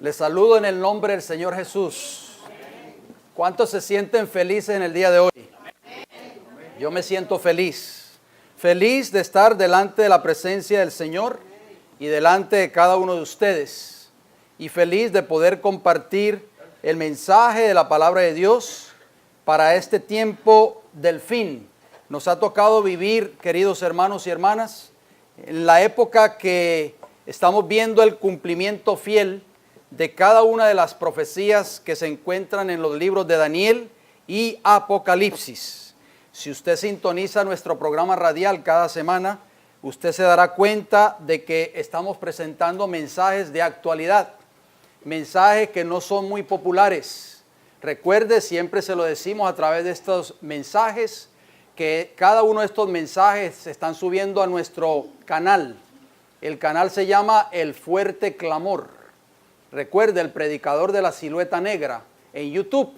Les saludo en el nombre del Señor Jesús. ¿Cuántos se sienten felices en el día de hoy? Yo me siento feliz. Feliz de estar delante de la presencia del Señor y delante de cada uno de ustedes. Y feliz de poder compartir el mensaje de la palabra de Dios para este tiempo del fin. Nos ha tocado vivir, queridos hermanos y hermanas, en la época que estamos viendo el cumplimiento fiel de cada una de las profecías que se encuentran en los libros de Daniel y Apocalipsis. Si usted sintoniza nuestro programa radial cada semana, usted se dará cuenta de que estamos presentando mensajes de actualidad, mensajes que no son muy populares. Recuerde, siempre se lo decimos a través de estos mensajes, que cada uno de estos mensajes se están subiendo a nuestro canal. El canal se llama El Fuerte Clamor. Recuerde, el predicador de la silueta negra en YouTube.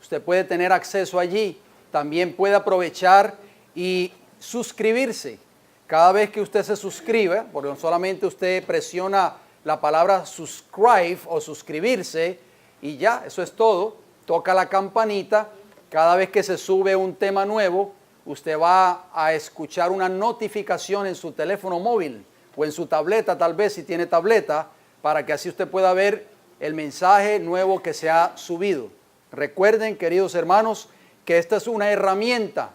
Usted puede tener acceso allí. También puede aprovechar y suscribirse. Cada vez que usted se suscribe, porque no solamente usted presiona la palabra subscribe o suscribirse y ya, eso es todo. Toca la campanita. Cada vez que se sube un tema nuevo, usted va a escuchar una notificación en su teléfono móvil o en su tableta, tal vez si tiene tableta, para que así usted pueda ver el mensaje nuevo que se ha subido. Recuerden, queridos hermanos, que esta es una herramienta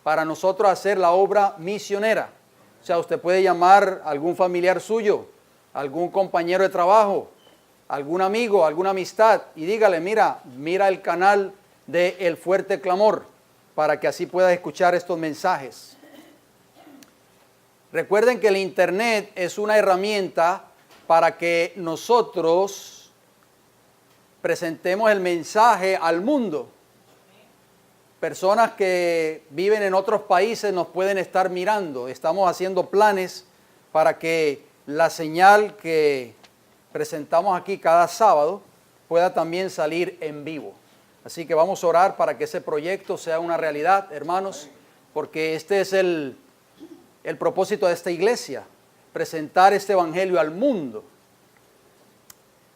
para nosotros hacer la obra misionera. O sea, usted puede llamar a algún familiar suyo, algún compañero de trabajo, algún amigo, alguna amistad, y dígale, mira el canal de El Fuerte Clamor, para que así pueda escuchar estos mensajes. Recuerden que el internet es una herramienta para que nosotros presentemos el mensaje al mundo. Personas que viven en otros países nos pueden estar mirando. Estamos haciendo planes para que la señal que presentamos aquí cada sábado pueda también salir en vivo. Así que vamos a orar para que ese proyecto sea una realidad, hermanos, porque este es el propósito de esta iglesia, presentar este evangelio al mundo.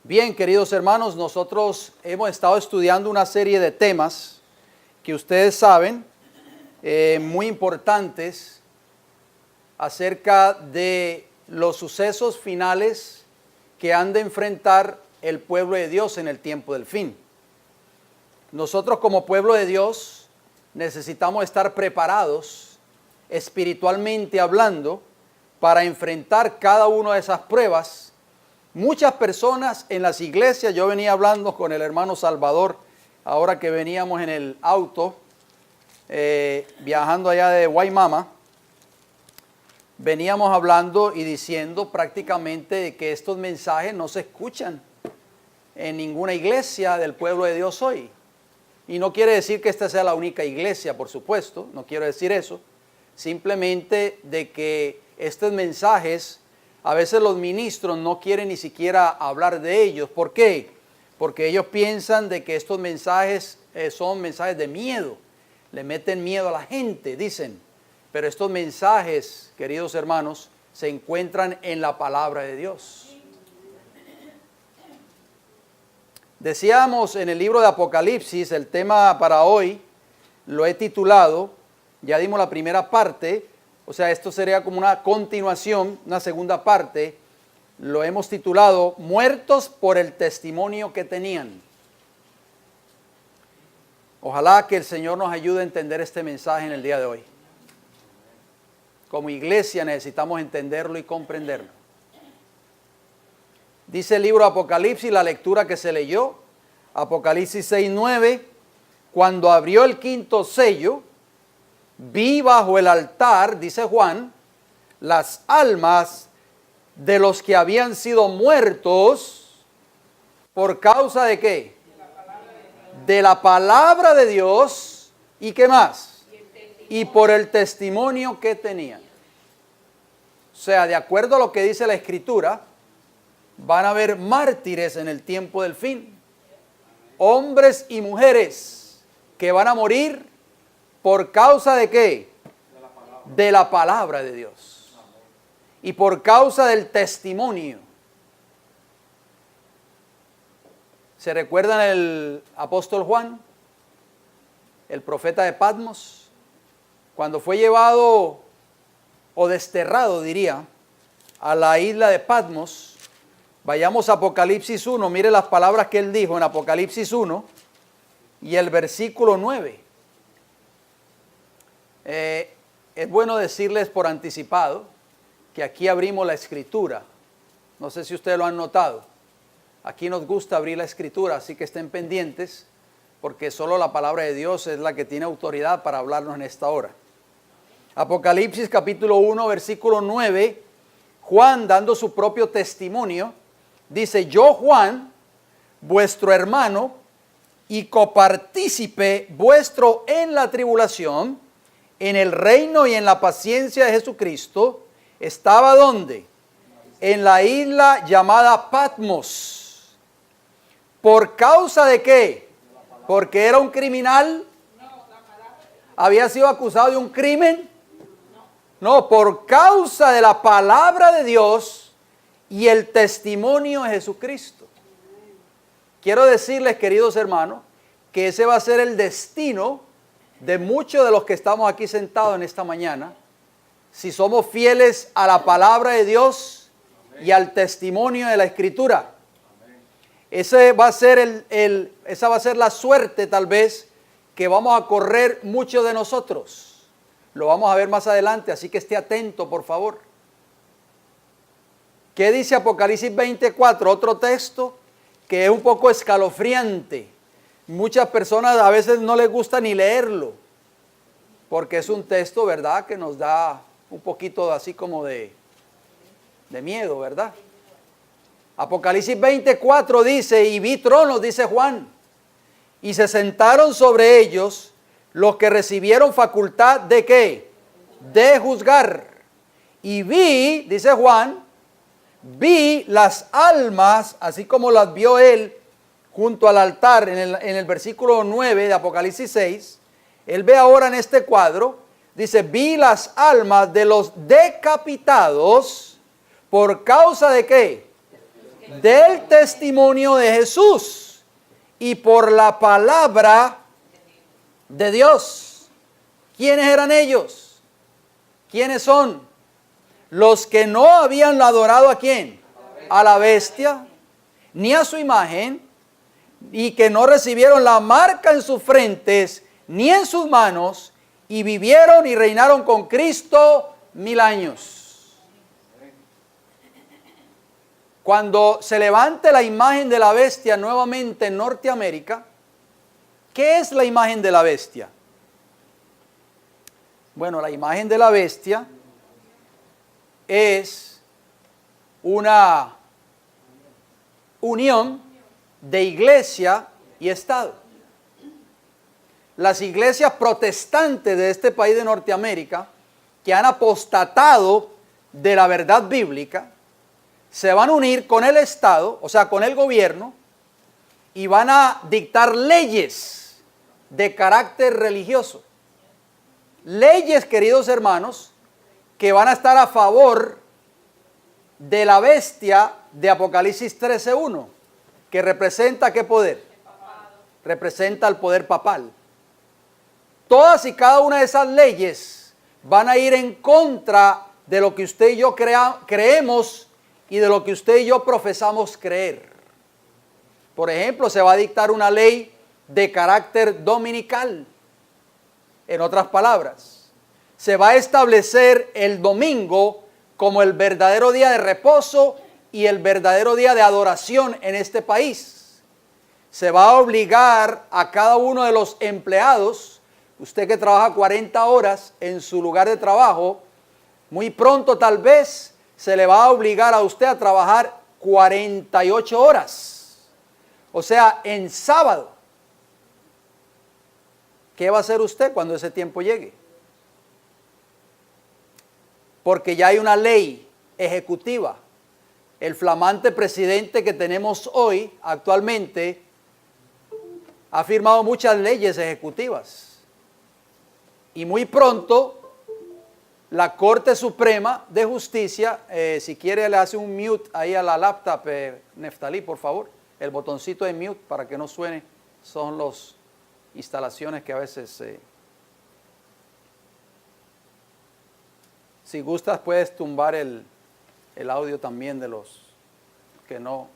Bien, queridos hermanos, nosotros hemos estado estudiando una serie de temas que ustedes saben, muy importantes, acerca de los sucesos finales que han de enfrentar el pueblo de Dios en el tiempo del fin. Nosotros como pueblo de Dios necesitamos estar preparados espiritualmente hablando para enfrentar cada una de esas pruebas. Muchas personas en las iglesias, yo venía hablando con el hermano Salvador, ahora que veníamos en el auto, viajando allá de Guaymama, veníamos hablando y diciendo prácticamente que estos mensajes no se escuchan en ninguna iglesia del pueblo de Dios hoy. Y no quiere decir que esta sea la única iglesia, por supuesto, no quiero decir eso, simplemente de que estos mensajes, a veces los ministros no quieren ni siquiera hablar de ellos. ¿Por qué? Porque ellos piensan de que estos mensajes son mensajes de miedo, le meten miedo a la gente, dicen. Pero estos mensajes, queridos hermanos, se encuentran en la palabra de Dios. Decíamos en el libro de Apocalipsis, el tema para hoy lo he titulado, ya dimos la primera parte, o sea, esto sería como una continuación, una segunda parte, lo hemos titulado Muertos por el testimonio que tenían. Ojalá que el Señor nos ayude a entender este mensaje en el día de hoy. Como iglesia necesitamos entenderlo y comprenderlo. Dice el libro de Apocalipsis, la lectura que se leyó, Apocalipsis 6:9, cuando abrió el quinto sello, vi bajo el altar, dice Juan, las almas de los que habían sido muertos por causa de ¿qué? De la palabra de Dios. ¿Y qué más? Y por el testimonio que tenían. O sea, de acuerdo a lo que dice la Escritura, van a haber mártires en el tiempo del fin. Hombres y mujeres que van a morir por causa de ¿qué? De la palabra de Dios. Y por causa del testimonio. ¿Se recuerdan el apóstol Juan, el profeta de Patmos? Cuando fue llevado o desterrado, diría, a la isla de Patmos. Vayamos a Apocalipsis 1, mire las palabras que él dijo en Apocalipsis 1 y el versículo 9. Es bueno decirles por anticipado que aquí abrimos la escritura. No sé si ustedes lo han notado. Aquí nos gusta abrir la escritura, así que estén pendientes, porque solo la palabra de Dios es la que tiene autoridad para hablarnos en esta hora. Apocalipsis capítulo 1, versículo 9, Juan, dando su propio testimonio, dice: yo, Juan, vuestro hermano y copartícipe vuestro en la tribulación, en el reino y en la paciencia de Jesucristo, estaba ¿dónde? En la isla llamada Patmos. ¿Por causa de qué? ¿Porque era un criminal? ¿Había sido acusado de un crimen? No, por causa de la palabra de Dios y el testimonio de Jesucristo. Quiero decirles, queridos hermanos, que ese va a ser el destino de muchos de los que estamos aquí sentados en esta mañana, si somos fieles a la palabra de Dios y al testimonio de la Escritura. Esa va a ser la suerte, tal vez, que vamos a correr muchos de nosotros. Lo vamos a ver más adelante, así que esté atento, por favor. ¿Qué dice Apocalipsis 24? Otro texto que es un poco escalofriante. Muchas personas a veces no les gusta ni leerlo, porque es un texto, ¿verdad?, que nos da un poquito así como de miedo, ¿verdad? Apocalipsis 24 dice: y vi tronos, dice Juan, y se sentaron sobre ellos los que recibieron facultad de ¿qué? De juzgar. Y vi, dice Juan, vi las almas, así como las vio él junto al altar en el versículo 9 de Apocalipsis 6. Él ve ahora en este cuadro, dice: vi las almas de los decapitados por causa de ¿qué? Del testimonio de Jesús y por la palabra de Dios. ¿Quiénes eran ellos? ¿Quiénes son? Los que no habían adorado ¿a quién? A la bestia, ni a su imagen, y que no recibieron la marca en sus frentes, ni en sus manos, y vivieron y reinaron con Cristo 1000 años. Cuando se levante la imagen de la bestia nuevamente en Norteamérica, ¿qué es la imagen de la bestia? Bueno, la imagen de la bestia es una unión de iglesia y Estado. Las iglesias protestantes de este país de Norteamérica, que han apostatado de la verdad bíblica, se van a unir con el Estado, o sea, con el gobierno, y van a dictar leyes de carácter religioso. Leyes, queridos hermanos, que van a estar a favor de la bestia de Apocalipsis 13:1, que representa ¿qué poder? Representa el poder papal. Todas y cada una de esas leyes van a ir en contra de lo que usted y yo creemos y de lo que usted y yo profesamos creer. Por ejemplo, se va a dictar una ley de carácter dominical. En otras palabras, se va a establecer el domingo como el verdadero día de reposo y el verdadero día de adoración en este país. Se va a obligar a cada uno de los empleados, usted que trabaja 40 horas en su lugar de trabajo, muy pronto tal vez se le va a obligar a usted a trabajar 48 horas. O sea, en sábado. ¿Qué va a hacer usted cuando ese tiempo llegue? Porque ya hay una ley ejecutiva. El flamante presidente que tenemos hoy, actualmente, ha firmado muchas leyes ejecutivas. Y muy pronto, la Corte Suprema de Justicia, si quiere le hace un mute ahí a la laptop, Neftalí, por favor. El botoncito de mute para que no suene son las instalaciones que a veces... si gustas puedes tumbar el audio también de los que no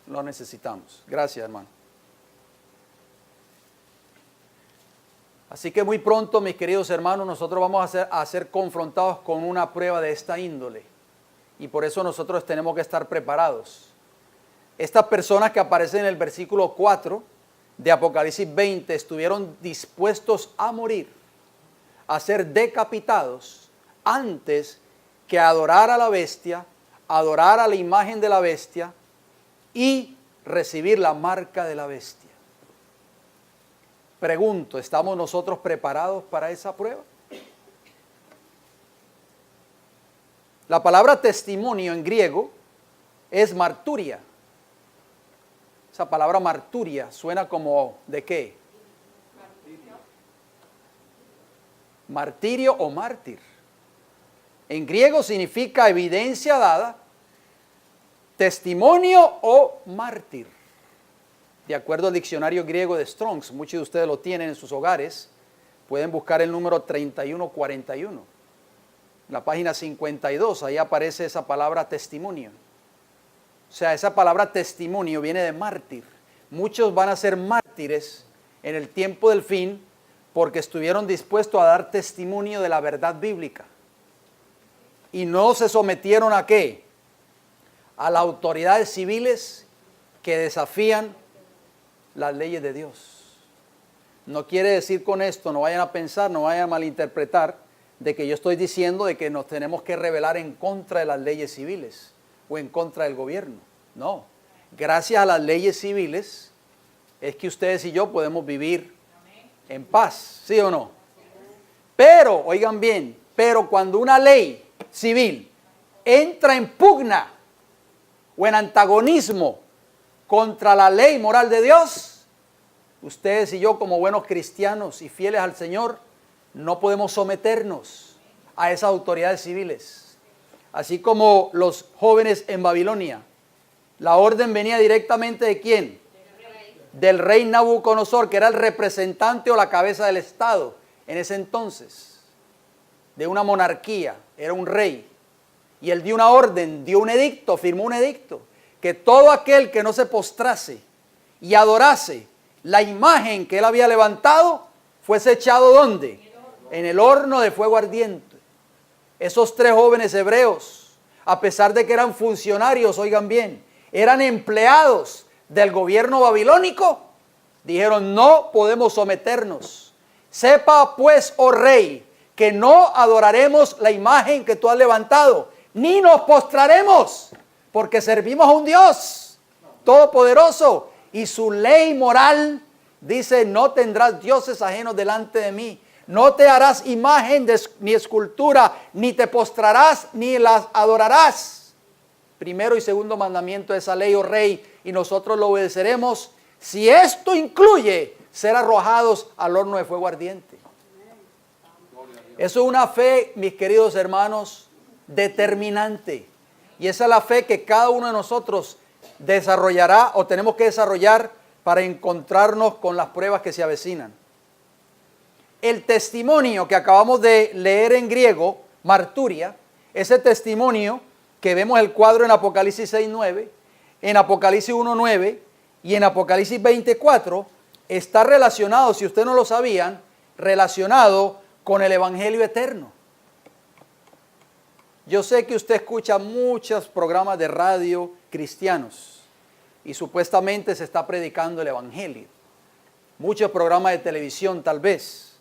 necesitamos. Gracias, hermano. Así que muy pronto, mis queridos hermanos, nosotros vamos a ser confrontados con una prueba de esta índole. Y por eso nosotros tenemos que estar preparados. Estas personas que aparecen en el versículo 4 de Apocalipsis 20 estuvieron dispuestos a morir, a ser decapitados, antes que adorar a la bestia, adorar a la imagen de la bestia y recibir la marca de la bestia. Pregunto, ¿estamos nosotros preparados para esa prueba? La palabra testimonio en griego es marturia. Esa palabra marturia suena como ¿de qué? Martirio o mártir. En griego significa evidencia dada, testimonio o mártir. De acuerdo al diccionario griego de Strong's, muchos de ustedes lo tienen en sus hogares, pueden buscar el número 3141. En la página 52, ahí aparece esa palabra testimonio. O sea, esa palabra testimonio viene de mártir. Muchos van a ser mártires en el tiempo del fin porque estuvieron dispuestos a dar testimonio de la verdad bíblica. Y no se sometieron ¿a qué? A las autoridades civiles que desafían las leyes de Dios. No quiere decir con esto, no vayan a pensar, no vayan a malinterpretar, de que yo estoy diciendo de que nos tenemos que rebelar en contra de las leyes civiles o en contra del gobierno. No, gracias a las leyes civiles es que ustedes y yo podemos vivir en paz, ¿sí o no? Pero, oigan bien, pero cuando una ley civil entra en pugna o en antagonismo contra la ley moral de Dios, ustedes y yo como buenos cristianos y fieles al Señor, no podemos someternos a esas autoridades civiles. Así como los jóvenes en Babilonia, la orden venía directamente ¿de quién? Del rey Nabucodonosor, que era el representante o la cabeza del Estado en ese entonces, de una monarquía, era un rey. Y él dio una orden, dio un edicto, firmó un edicto, que todo aquel que no se postrase y adorase la imagen que él había levantado, fuese echado ¿dónde? En el horno de fuego ardiente. Esos tres jóvenes hebreos, a pesar de que eran funcionarios, oigan bien, eran empleados del gobierno babilónico, dijeron: no podemos someternos. Sepa pues, oh rey, que no adoraremos la imagen que tú has levantado, ni nos postraremos, porque servimos a un Dios todopoderoso, y su ley moral dice: no tendrás dioses ajenos delante de mí, no te harás imagen ni escultura, ni te postrarás, ni las adorarás. Primero y segundo mandamiento de esa ley, oh rey, y nosotros lo obedeceremos, si esto incluye ser arrojados al horno de fuego ardiente. Eso es una fe, mis queridos hermanos, determinante. Y esa es la fe que cada uno de nosotros desarrollará o tenemos que desarrollar para encontrarnos con las pruebas que se avecinan. El testimonio que acabamos de leer en griego, marturia, ese testimonio que vemos el cuadro en Apocalipsis 6:9, en Apocalipsis 1:9 y en Apocalipsis 24, está relacionado, si ustedes no lo sabían, relacionado con el Evangelio eterno. Yo sé que usted escucha muchos programas de radio cristianos y supuestamente se está predicando el Evangelio. Muchos programas de televisión tal vez.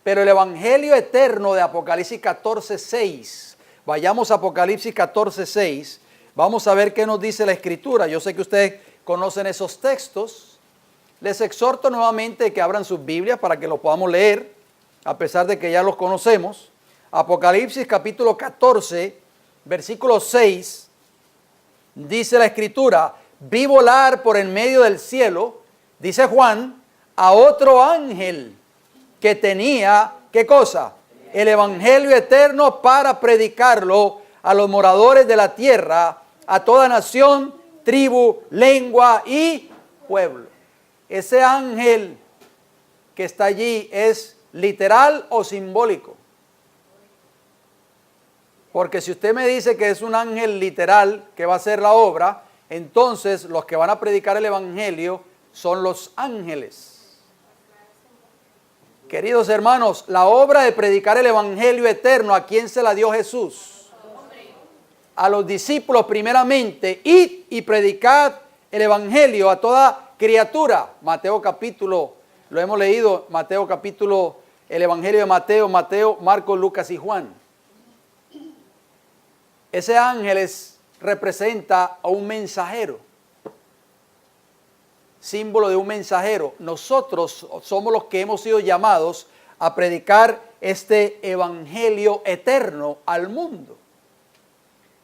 Pero el Evangelio eterno de Apocalipsis 14:6, vayamos a Apocalipsis 14:6, vamos a ver qué nos dice la Escritura. Yo sé que ustedes conocen esos textos. Les exhorto nuevamente que abran sus Biblias para que los podamos leer, a pesar de que ya los conocemos. Apocalipsis capítulo 14, versículo 6, dice la Escritura: vi volar por en medio del cielo, dice Juan, a otro ángel que tenía, ¿qué cosa? El Evangelio eterno para predicarlo a los moradores de la tierra, a toda nación, tribu, lengua y pueblo. Ese ángel que está allí es literal o simbólico. Porque si usted me dice que es un ángel literal que va a hacer la obra, entonces los que van a predicar el evangelio son los ángeles. Queridos hermanos, la obra de predicar el evangelio eterno, ¿a quién se la dio Jesús? A los discípulos primeramente. Id y predicad el evangelio a toda criatura. Mateo capítulo, lo hemos leído, Mateo capítulo, el evangelio de Mateo, Marcos, Lucas y Juan. Ese ángel representa a un mensajero, símbolo de un mensajero. Nosotros somos los que hemos sido llamados a predicar este evangelio eterno al mundo.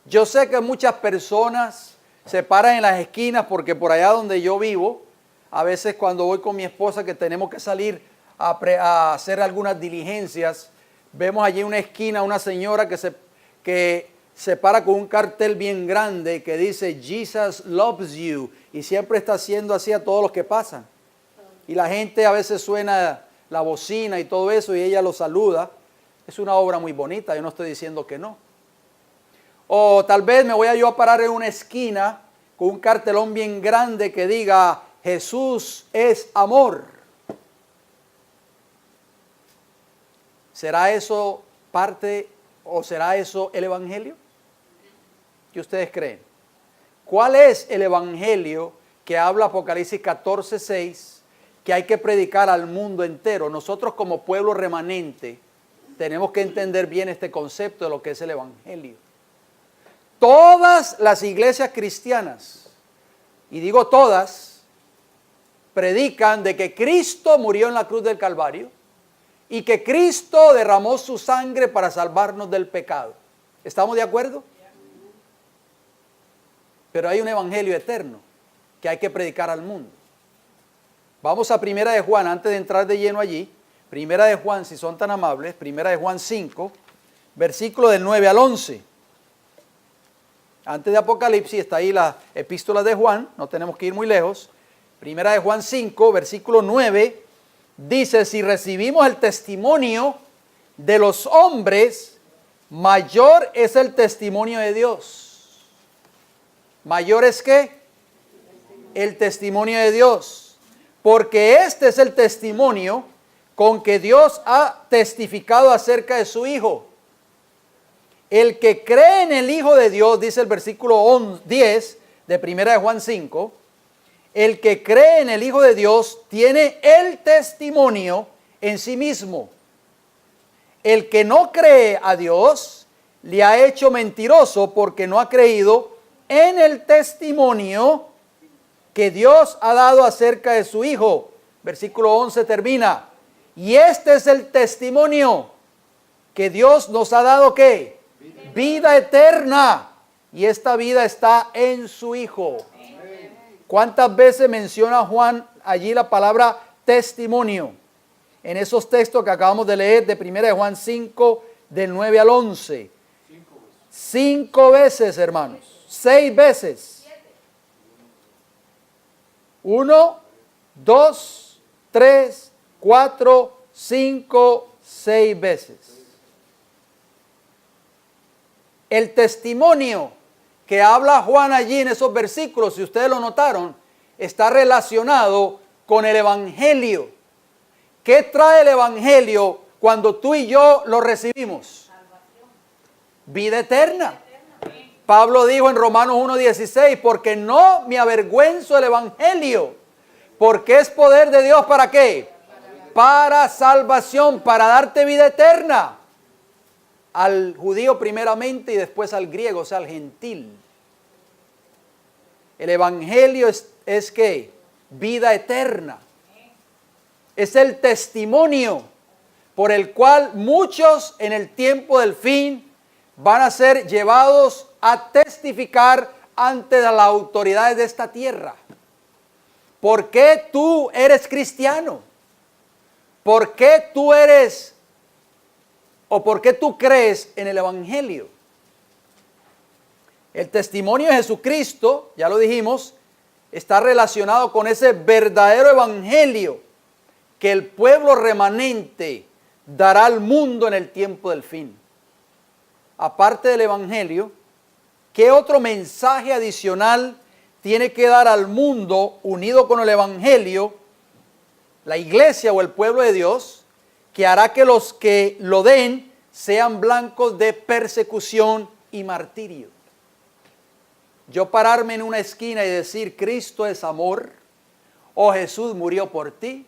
Yo sé que muchas personas se paran en las esquinas porque por allá donde yo vivo, a veces cuando voy con mi esposa que tenemos que salir a hacer algunas diligencias, vemos allí una esquina una señora que se para con un cartel bien grande que dice Jesus loves you, y siempre está haciendo así a todos los que pasan. Y la gente a veces suena la bocina y todo eso y ella lo saluda. Es una obra muy bonita, yo no estoy diciendo que no. O tal vez me voy yo a parar en una esquina con un cartelón bien grande que diga Jesús es amor. ¿Será eso parte o será eso el evangelio? ¿Qué ustedes creen? ¿Cuál es el evangelio que habla Apocalipsis 14:6 que hay que predicar al mundo entero? Nosotros como pueblo remanente tenemos que entender bien este concepto de lo que es el evangelio. Todas las iglesias cristianas, y digo todas, predican de que Cristo murió en la cruz del Calvario y que Cristo derramó su sangre para salvarnos del pecado. ¿Estamos de acuerdo? Pero hay un evangelio eterno que hay que predicar al mundo. Vamos a Primera de Juan, antes de entrar de lleno allí. Primera de Juan, si son tan amables, Primera de Juan 5, versículo del 9 al 11. Antes de Apocalipsis está ahí la epístola de Juan, no tenemos que ir muy lejos. Primera de Juan 5, versículo 9, dice, si recibimos el testimonio de los hombres, mayor es el testimonio de Dios. ¿Mayor es qué? El testimonio de Dios. Porque este es el testimonio con que Dios ha testificado acerca de su Hijo. El que cree en el Hijo de Dios, dice el versículo 10 de Primera de Juan 5, el que cree en el Hijo de Dios tiene el testimonio en sí mismo. El que no cree a Dios le ha hecho mentiroso porque no ha creído en el testimonio que Dios ha dado acerca de su Hijo. Versículo 11 termina. Y este es el testimonio que Dios nos ha dado, ¿qué? Vida eterna. Y esta vida está en su Hijo. ¿Cuántas veces menciona Juan allí la palabra testimonio? En esos textos que acabamos de leer de 1 Juan 5, del 9 al 11. 5 veces, hermanos. 6 veces. 1, 2, 3, 4, 5, 6 veces. El testimonio que habla Juan allí en esos versículos, si ustedes lo notaron, está relacionado con el evangelio. ¿Qué trae el evangelio cuando tú y yo lo recibimos? Vida eterna. Pablo dijo en Romanos 1:16, porque no me avergüenzo del evangelio, porque es poder de Dios, ¿para qué? Para salvación, para darte vida eterna. Al judío primeramente y después al griego, o sea, al gentil. El evangelio es ¿qué? Vida eterna. Es el testimonio por el cual muchos en el tiempo del fin van a ser llevados a testificar ante las autoridades de esta tierra. ¿Por qué tú eres cristiano? ¿Por qué tú eres o por qué tú crees en el evangelio? El testimonio de Jesucristo, ya lo dijimos, está relacionado con ese verdadero evangelio que el pueblo remanente dará al mundo en el tiempo del fin. Aparte del evangelio, ¿qué otro mensaje adicional tiene que dar al mundo unido con el evangelio, la iglesia o el pueblo de Dios, que hará que los que lo den sean blancos de persecución y martirio? Yo pararme en una esquina y decir Cristo es amor o Jesús murió por ti.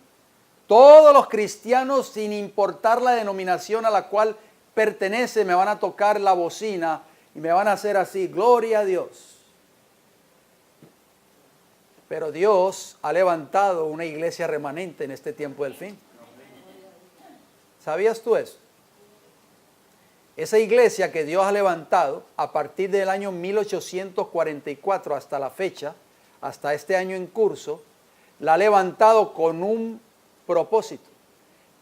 Todos los cristianos, sin importar la denominación a la cual pertenece, me van a tocar la bocina y me van a hacer así, gloria a Dios. Pero Dios ha levantado una iglesia remanente en este tiempo del fin. ¿Sabías tú eso? Esa iglesia que Dios ha levantado a partir del año 1844 hasta la fecha, hasta este año en curso, la ha levantado con un propósito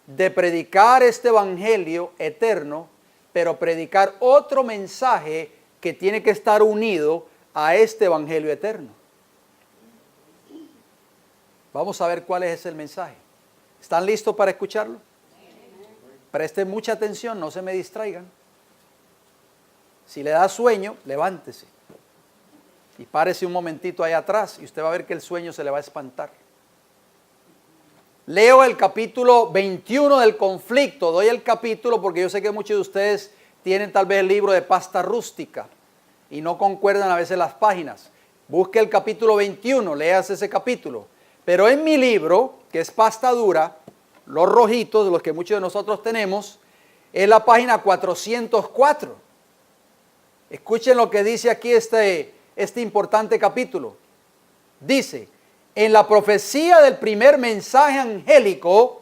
de predicar este evangelio eterno, pero predicar otro mensaje que tiene que estar unido a este evangelio eterno. Vamos a ver cuál es ese mensaje. ¿Están listos para escucharlo? Presten mucha atención, no se me distraigan. Si le da sueño, levántese y párese un momentito ahí atrás y usted va a ver que el sueño se le va a espantar. Leo el capítulo 21 del conflicto. Doy el capítulo porque yo sé que muchos de ustedes tienen tal vez el libro de pasta rústica y no concuerdan a veces las páginas. Busque el capítulo 21, léase ese capítulo. Pero en mi libro, que es pasta dura, los rojitos, los que muchos de nosotros tenemos, es la página 404. Escuchen lo que dice aquí este importante capítulo. Dice: en la profecía del primer mensaje angélico,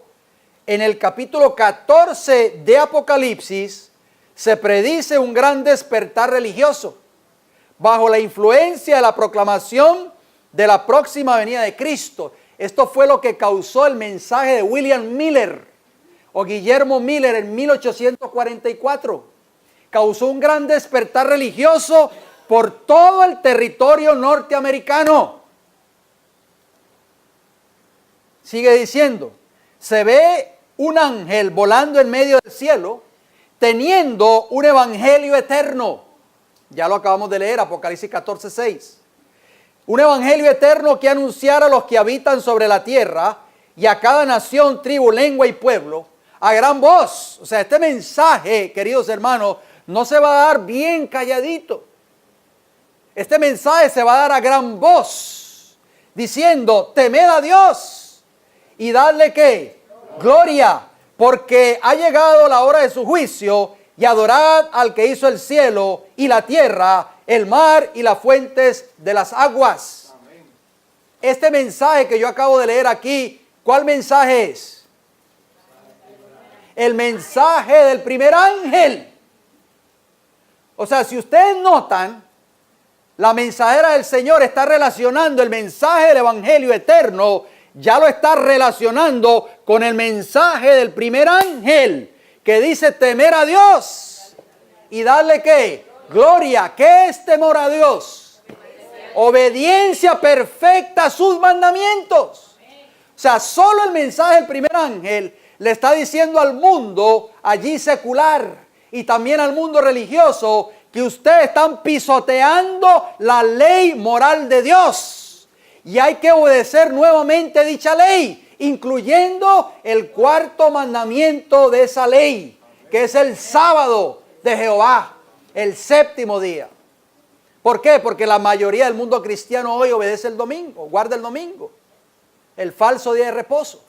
en el capítulo 14 de Apocalipsis, se predice un gran despertar religioso, bajo la influencia de la proclamación de la próxima venida de Cristo. Esto fue lo que causó el mensaje de William Miller o Guillermo Miller en 1844. Causó un gran despertar religioso por todo el territorio norteamericano. Sigue diciendo, se ve un ángel volando en medio del cielo, teniendo un evangelio eterno. Ya lo acabamos de leer, Apocalipsis 14:6. Un evangelio eterno que anunciara a los que habitan sobre la tierra y a cada nación, tribu, lengua y pueblo, a gran voz. O sea, este mensaje, queridos hermanos, no se va a dar bien calladito. Este mensaje se va a dar a gran voz, diciendo, temed a Dios y dadle ¿qué? Gloria, porque ha llegado la hora de su juicio, y adorad al que hizo el cielo y la tierra, el mar y las fuentes de las aguas. Amén. Este mensaje que yo acabo de leer aquí, ¿cuál mensaje es? El mensaje del primer ángel. O sea, si ustedes notan, la mensajera del Señor está relacionando el mensaje del evangelio eterno, ya lo está relacionando con el mensaje del primer ángel, que dice temer a Dios y darle ¿qué? Gloria. ¿Qué es temor a Dios? Obediencia perfecta a sus mandamientos. O sea, solo el mensaje del primer ángel le está diciendo al mundo allí secular y también al mundo religioso que ustedes están pisoteando la ley moral de Dios y hay que obedecer nuevamente dicha ley, incluyendo el cuarto mandamiento de esa ley, que es el sábado de Jehová, el séptimo día. ¿Por qué? Porque la mayoría del mundo cristiano hoy obedece el domingo, guarda el domingo, el falso día de reposo.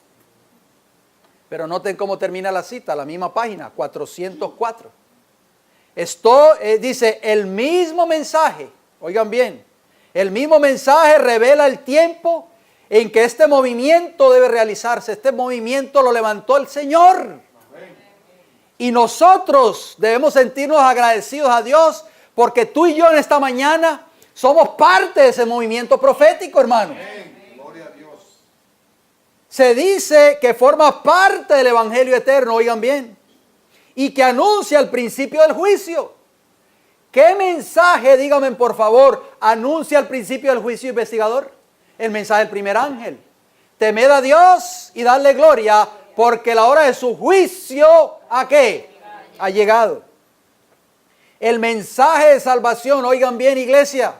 Pero noten cómo termina la cita, la misma página, 404. Esto dice, el mismo mensaje, oigan bien, el mismo mensaje revela el tiempo en que este movimiento debe realizarse. Este movimiento lo levantó el Señor. Amén. Y nosotros debemos sentirnos agradecidos a Dios porque tú y yo en esta mañana somos parte de ese movimiento profético, hermano. Amén. Gloria a Dios. Se dice que forma parte del evangelio eterno, oigan bien, y que anuncia el principio del juicio. ¿Qué mensaje, dígame por favor, anuncia al principio del juicio investigador? El mensaje del primer ángel. Temed a Dios y darle gloria, porque la hora de su juicio, ¿a qué? Ha llegado. El mensaje de salvación, oigan bien, iglesia,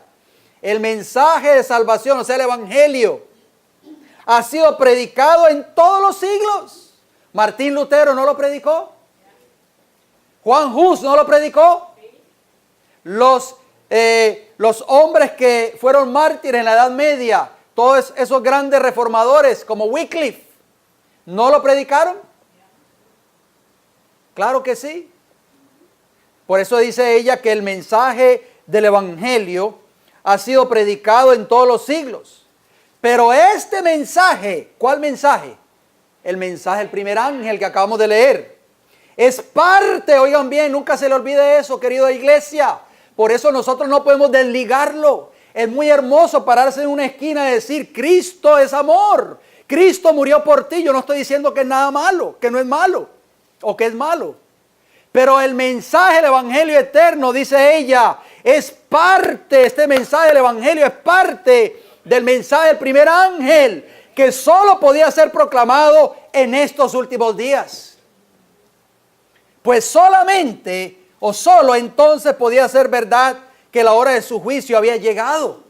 el mensaje de salvación, o sea, el evangelio, ha sido predicado en todos los siglos. Martín Lutero no lo predicó. Juan Hus no lo predicó. Los hombres que fueron mártires en la Edad Media, todos esos grandes reformadores como Wycliffe, ¿no lo predicaron? Claro que sí. Por eso dice ella que el mensaje del evangelio ha sido predicado en todos los siglos. Pero este mensaje, ¿cuál mensaje? El mensaje del primer ángel que acabamos de leer. Es parte, oigan bien, nunca se le olvide eso, querida iglesia. Por eso nosotros no podemos desligarlo. Es muy hermoso pararse en una esquina y decir, Cristo es amor. Cristo murió por ti. Yo no estoy diciendo que es nada malo, que no es malo o que es malo. Pero el mensaje del evangelio eterno, dice ella, es parte, este mensaje del evangelio es parte del mensaje del primer ángel, que solo podía ser proclamado en estos últimos días. Pues solamente o solo entonces podía ser verdad que la hora de su juicio había llegado.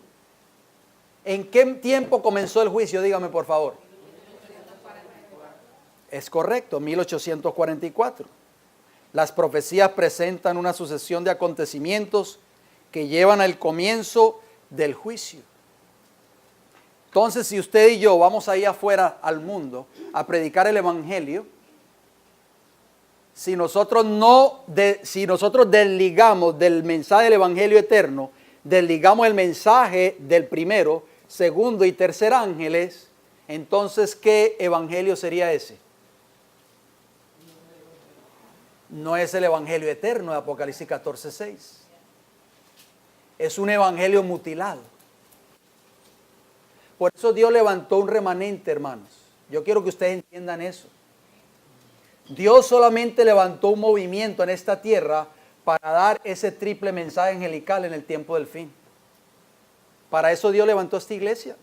¿En qué tiempo comenzó el juicio? Dígame por favor. Es correcto, 1844. Las profecías presentan una sucesión de acontecimientos que llevan al comienzo del juicio. Entonces, si usted y yo vamos ahí afuera al mundo a predicar el evangelio, si nosotros desligamos del mensaje del evangelio eterno, desligamos el mensaje del primero, segundo y tercer ángeles, entonces, ¿qué evangelio sería ese? No es el evangelio eterno de Apocalipsis 14:6. Es un evangelio mutilado. Por eso Dios levantó un remanente, hermanos. Yo quiero que ustedes entiendan eso. Dios solamente levantó un movimiento en esta tierra para dar ese triple mensaje angelical en el tiempo del fin. Para eso Dios levantó esta iglesia.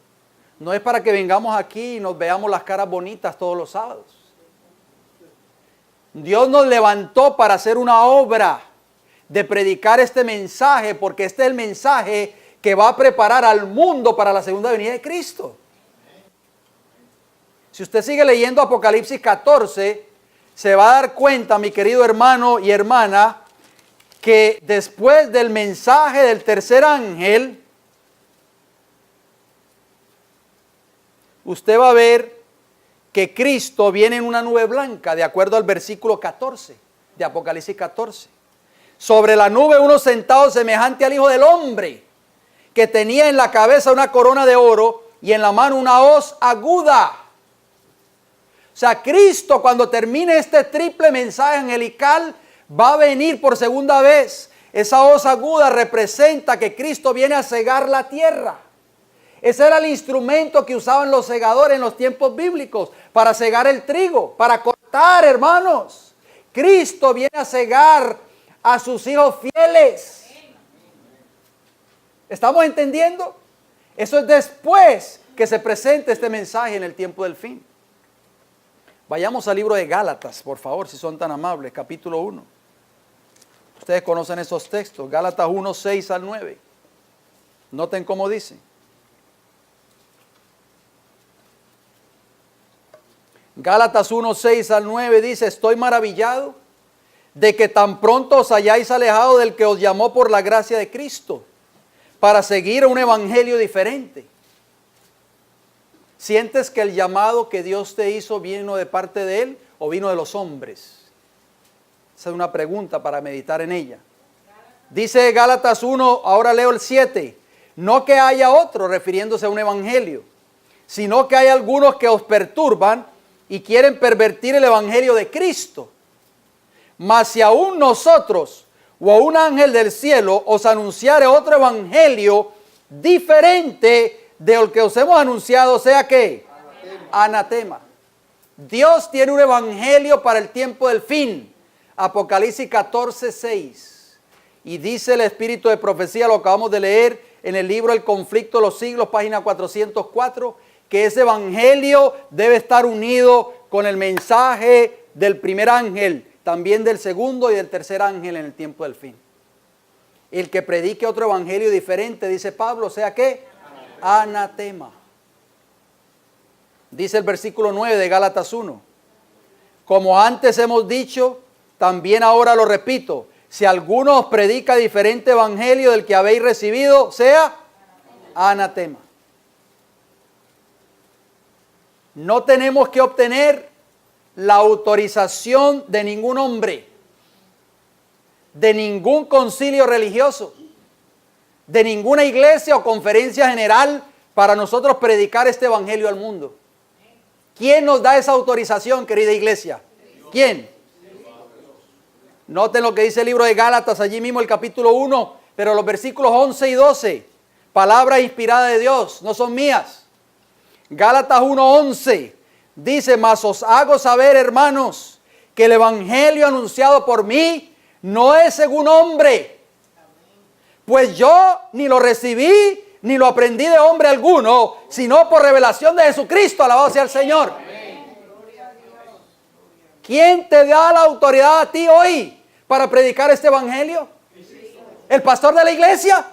No es para que vengamos aquí y nos veamos las caras bonitas todos los sábados. Dios nos levantó para hacer una obra de predicar este mensaje, porque este es el mensaje que va a preparar al mundo para la segunda venida de Cristo. Si usted sigue leyendo Apocalipsis 14, se va a dar cuenta, mi querido hermano y hermana, que después del mensaje del tercer ángel, usted va a ver que Cristo viene en una nube blanca, de acuerdo al versículo 14 de Apocalipsis 14. Sobre la nube uno sentado semejante al Hijo del Hombre, que tenía en la cabeza una corona de oro y en la mano una hoz aguda. O sea, Cristo, cuando termine este triple mensaje angelical, va a venir por segunda vez. Esa hoz aguda representa que Cristo viene a cegar la tierra. Ese era el instrumento que usaban los segadores en los tiempos bíblicos, para cegar el trigo, para cortar, hermanos. Cristo viene a cegar a sus hijos fieles. ¿Estamos entendiendo? Eso es después que se presente este mensaje en el tiempo del fin. Vayamos al libro de Gálatas, por favor, si son tan amables, capítulo 1. Ustedes conocen esos textos, Gálatas 1, 6 al 9. Noten cómo dice. Gálatas 1, 6 al 9 dice, estoy maravillado de que tan pronto os hayáis alejado del que os llamó por la gracia de Cristo, para seguir un evangelio diferente. ¿Sientes que el llamado que Dios te hizo vino de parte de Él o vino de los hombres? Esa es una pregunta para meditar en ella. Dice Gálatas 1, ahora leo el 7. No que haya otro, refiriéndose a un evangelio, sino que hay algunos que os perturban y quieren pervertir el evangelio de Cristo. Mas si aún nosotros o a un ángel del cielo os anunciare otro evangelio diferente del que os hemos anunciado, sea que anatema. Dios tiene un evangelio para el tiempo del fin. Apocalipsis 14, 6. Y dice el espíritu de profecía, lo acabamos de leer en el libro El conflicto de los siglos, página 404, que ese evangelio debe estar unido con el mensaje del primer ángel, también del segundo y del tercer ángel en el tiempo del fin. El que predique otro evangelio diferente, dice Pablo, ¿sea qué? Anatema. Dice el versículo 9 de Gálatas 1. Como antes hemos dicho, también ahora lo repito, si alguno os predica diferente evangelio del que habéis recibido, sea anatema. No tenemos que obtener la autorización de ningún hombre, de ningún concilio religioso, de ninguna iglesia o conferencia general para nosotros predicar este evangelio al mundo. ¿Quién nos da esa autorización, querida iglesia? ¿Quién? Noten lo que dice el libro de Gálatas, allí mismo el capítulo 1, pero los versículos 11 y 12, palabra inspirada de Dios, no son mías. Gálatas 1:11 dice, mas os hago saber, hermanos, que el evangelio anunciado por mí no es según hombre, pues yo ni lo recibí ni lo aprendí de hombre alguno, sino por revelación de Jesucristo, alabado sea el Señor. ¿Quién te da la autoridad a ti hoy para predicar este evangelio? ¿El pastor de la iglesia?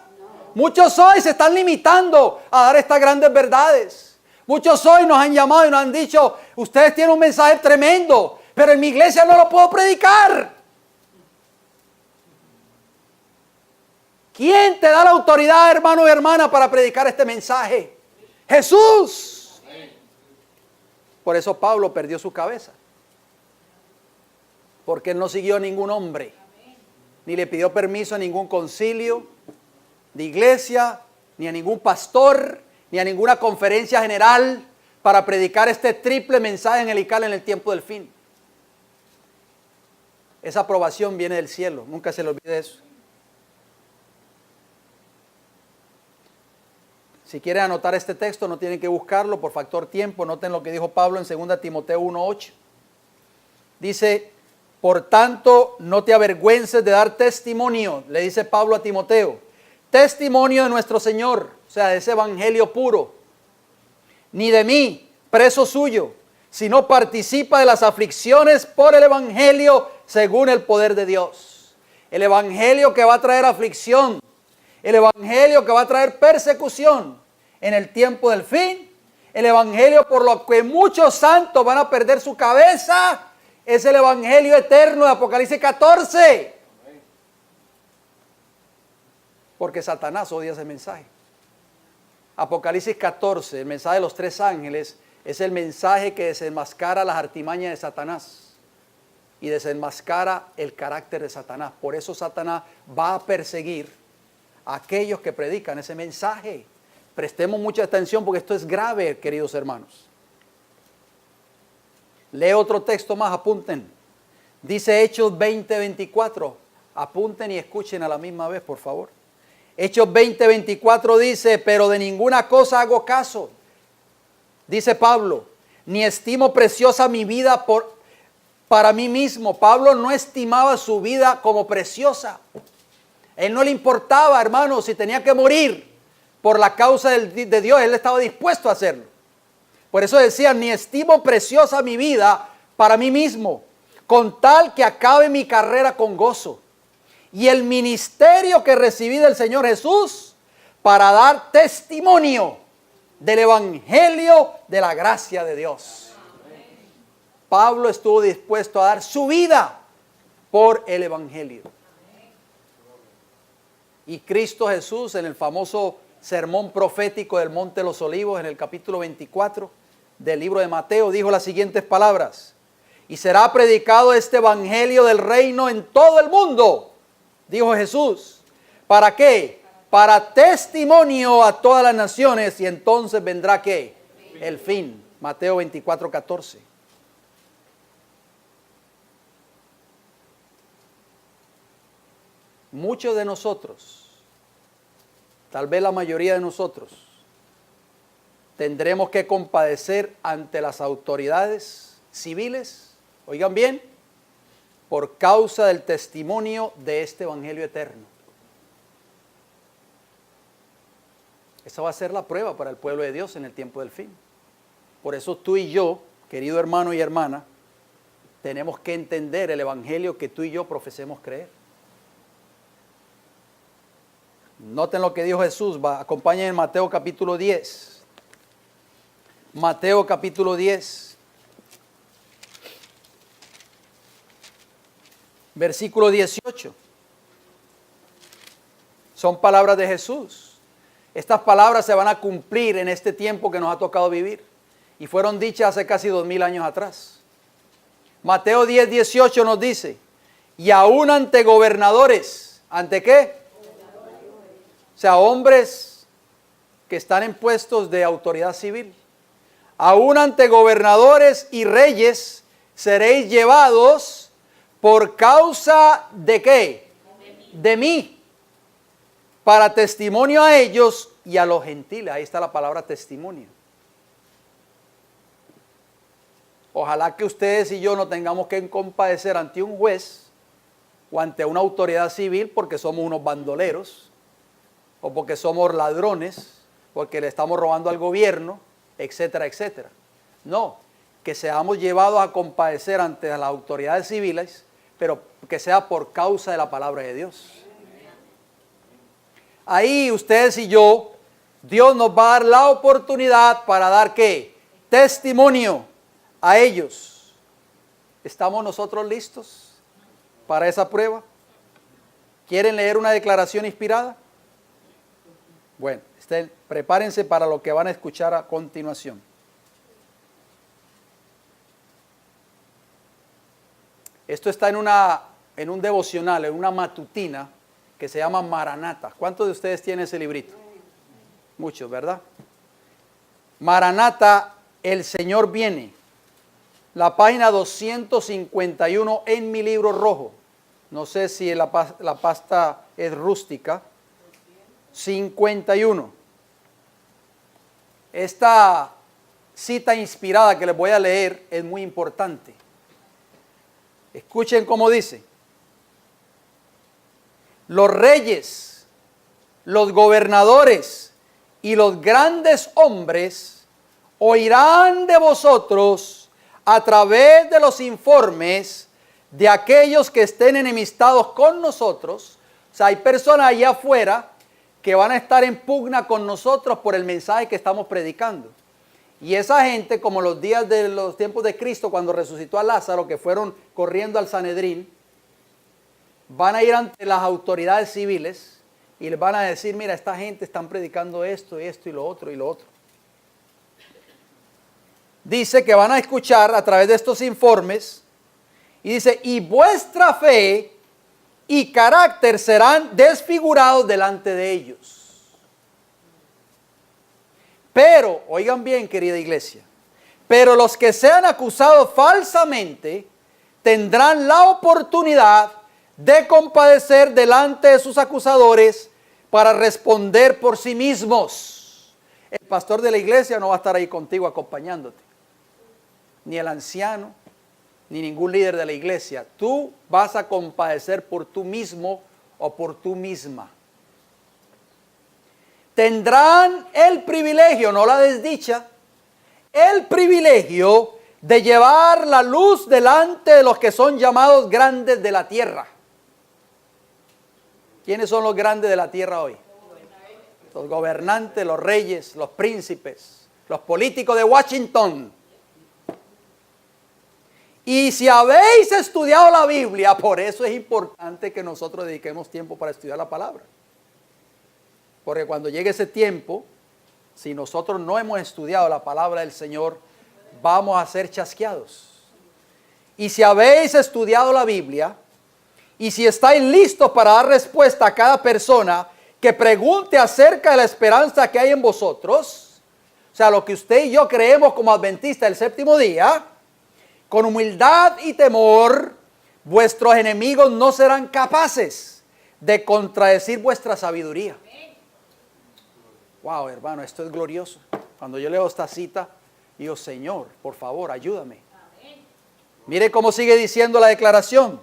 Muchos hoy se están limitando a dar estas grandes verdades. Muchos hoy nos han llamado y nos han dicho, ustedes tienen un mensaje tremendo, pero en mi iglesia no lo puedo predicar. ¿Quién te da la autoridad, hermano y hermana, para predicar este mensaje? Jesús. Por eso Pablo perdió su cabeza. Porque él no siguió a ningún hombre, ni le pidió permiso a ningún concilio de iglesia, ni a ningún pastor, ni a ninguna conferencia general para predicar este triple mensaje angelical en el tiempo del fin. Esa aprobación viene del cielo, nunca se le olvide eso. Si quieren anotar este texto, no tienen que buscarlo por factor tiempo. Noten lo que dijo Pablo en 2 Timoteo 1:8. Dice, por tanto, no te avergüences de dar testimonio, le dice Pablo a Timoteo, testimonio de nuestro Señor, o sea, de ese evangelio puro, ni de mí, preso suyo, sino participa de las aflicciones por el evangelio según el poder de Dios. El evangelio que va a traer aflicción, el evangelio que va a traer persecución en el tiempo del fin, el evangelio por lo que muchos santos van a perder su cabeza, es el evangelio eterno de Apocalipsis 14. Porque Satanás odia ese mensaje. Apocalipsis 14, el mensaje de los 3 ángeles, es el mensaje que desenmascara las artimañas de Satanás y desenmascara el carácter de Satanás. Por eso Satanás va a perseguir a aquellos que predican ese mensaje. Prestemos mucha atención porque esto es grave, queridos hermanos. Lee otro texto más, apunten. Dice Hechos 20:24. Apunten y escuchen a la misma vez, por favor. Hechos 20:24 dice, pero de ninguna cosa hago caso, dice Pablo, ni estimo preciosa mi vida para mí mismo. Pablo no estimaba su vida como preciosa. Él no le importaba, hermano, si tenía que morir por la causa de Dios, él estaba dispuesto a hacerlo. Por eso decía, ni estimo preciosa mi vida para mí mismo, con tal que acabe mi carrera con gozo. Y el ministerio que recibí del Señor Jesús para dar testimonio del evangelio de la gracia de Dios. Pablo estuvo dispuesto a dar su vida por el evangelio. Y Cristo Jesús en el famoso sermón profético del Monte de los Olivos en el capítulo 24 del libro de Mateo dijo las siguientes palabras: y será predicado este evangelio del reino en todo el mundo, dijo Jesús. ¿Para qué? Para testimonio a todas las naciones, y entonces vendrá ¿qué? El fin. Mateo 24:14. Muchos de nosotros, tal vez la mayoría de nosotros, tendremos que compadecer ante las autoridades civiles, oigan bien, por causa del testimonio de este evangelio eterno. Esa va a ser la prueba para el pueblo de Dios en el tiempo del fin. Por eso tú y yo, querido hermano y hermana, tenemos que entender el evangelio que tú y yo profesemos creer. Noten lo que dijo Jesús. Acompañen en Mateo capítulo 10. Mateo capítulo 10. Versículo 18. Son palabras de Jesús. Estas palabras se van a cumplir en este tiempo que nos ha tocado vivir. Y fueron dichas hace casi 2000 años atrás. Mateo 10, 18 nos dice, y aún ante gobernadores, ¿ante qué? O sea, hombres que están en puestos de autoridad civil. Aún ante gobernadores y reyes seréis llevados por causa de ¿qué? De mí. Para testimonio a ellos y a los gentiles. Ahí está la palabra testimonio. Ojalá que ustedes y yo no tengamos que compadecer ante un juez o ante una autoridad civil porque somos unos bandoleros o porque somos ladrones, porque le estamos robando al gobierno, etcétera, etcétera. No, que seamos llevados a compadecer ante las autoridades civiles, pero que sea por causa de la palabra de Dios. Ahí ustedes y yo, Dios nos va a dar la oportunidad para dar ¿qué? Testimonio a ellos. ¿Estamos nosotros listos para esa prueba? ¿Quieren leer una declaración inspirada? Bueno, prepárense para lo que van a escuchar a continuación. Esto está en un devocional, en una matutina que se llama Maranata. ¿Cuántos de ustedes tienen ese librito? Muchos, ¿verdad? Maranata, el Señor viene. La página 251 en mi libro rojo. No sé si la pasta es rústica. 51. Esta cita inspirada que les voy a leer es muy importante. Escuchen cómo dice. Los reyes, los gobernadores y los grandes hombres oirán de vosotros a través de los informes de aquellos que estén enemistados con nosotros. O sea, hay personas allá afuera que van a estar en pugna con nosotros por el mensaje que estamos predicando. Y esa gente, como los días de los tiempos de Cristo, cuando resucitó a Lázaro, que fueron corriendo al Sanedrín, van a ir ante las autoridades civiles y les van a decir, mira, esta gente están predicando esto, esto y lo otro y lo otro. Dice que van a escuchar a través de estos informes y dice, y vuestra fe y carácter serán desfigurados delante de ellos. Pero, oigan bien, querida iglesia, pero los que sean acusados falsamente tendrán la oportunidad de compadecer delante de sus acusadores para responder por sí mismos. El pastor de la iglesia no va a estar ahí contigo acompañándote, ni el anciano, ni ningún líder de la iglesia. Tú vas a compadecer por tú mismo o por tú misma. Tendrán el privilegio, no la desdicha, el privilegio de llevar la luz delante de los que son llamados grandes de la tierra. ¿Quiénes son los grandes de la tierra hoy? Los gobernantes, los reyes, los príncipes, los políticos de Washington. Y si habéis estudiado la Biblia, por eso es importante que nosotros dediquemos tiempo para estudiar la palabra. Porque cuando llegue ese tiempo, si nosotros no hemos estudiado la palabra del Señor, vamos a ser chasqueados. Y si habéis estudiado la Biblia, y si estáis listos para dar respuesta a cada persona que pregunte acerca de la esperanza que hay en vosotros, o sea, lo que usted y yo creemos como adventistas del séptimo día, con humildad y temor, vuestros enemigos no serán capaces de contradecir vuestra sabiduría. Wow, hermano, esto es glorioso. Cuando yo leo esta cita, digo, Señor, por favor, ayúdame. Mire cómo sigue diciendo la declaración.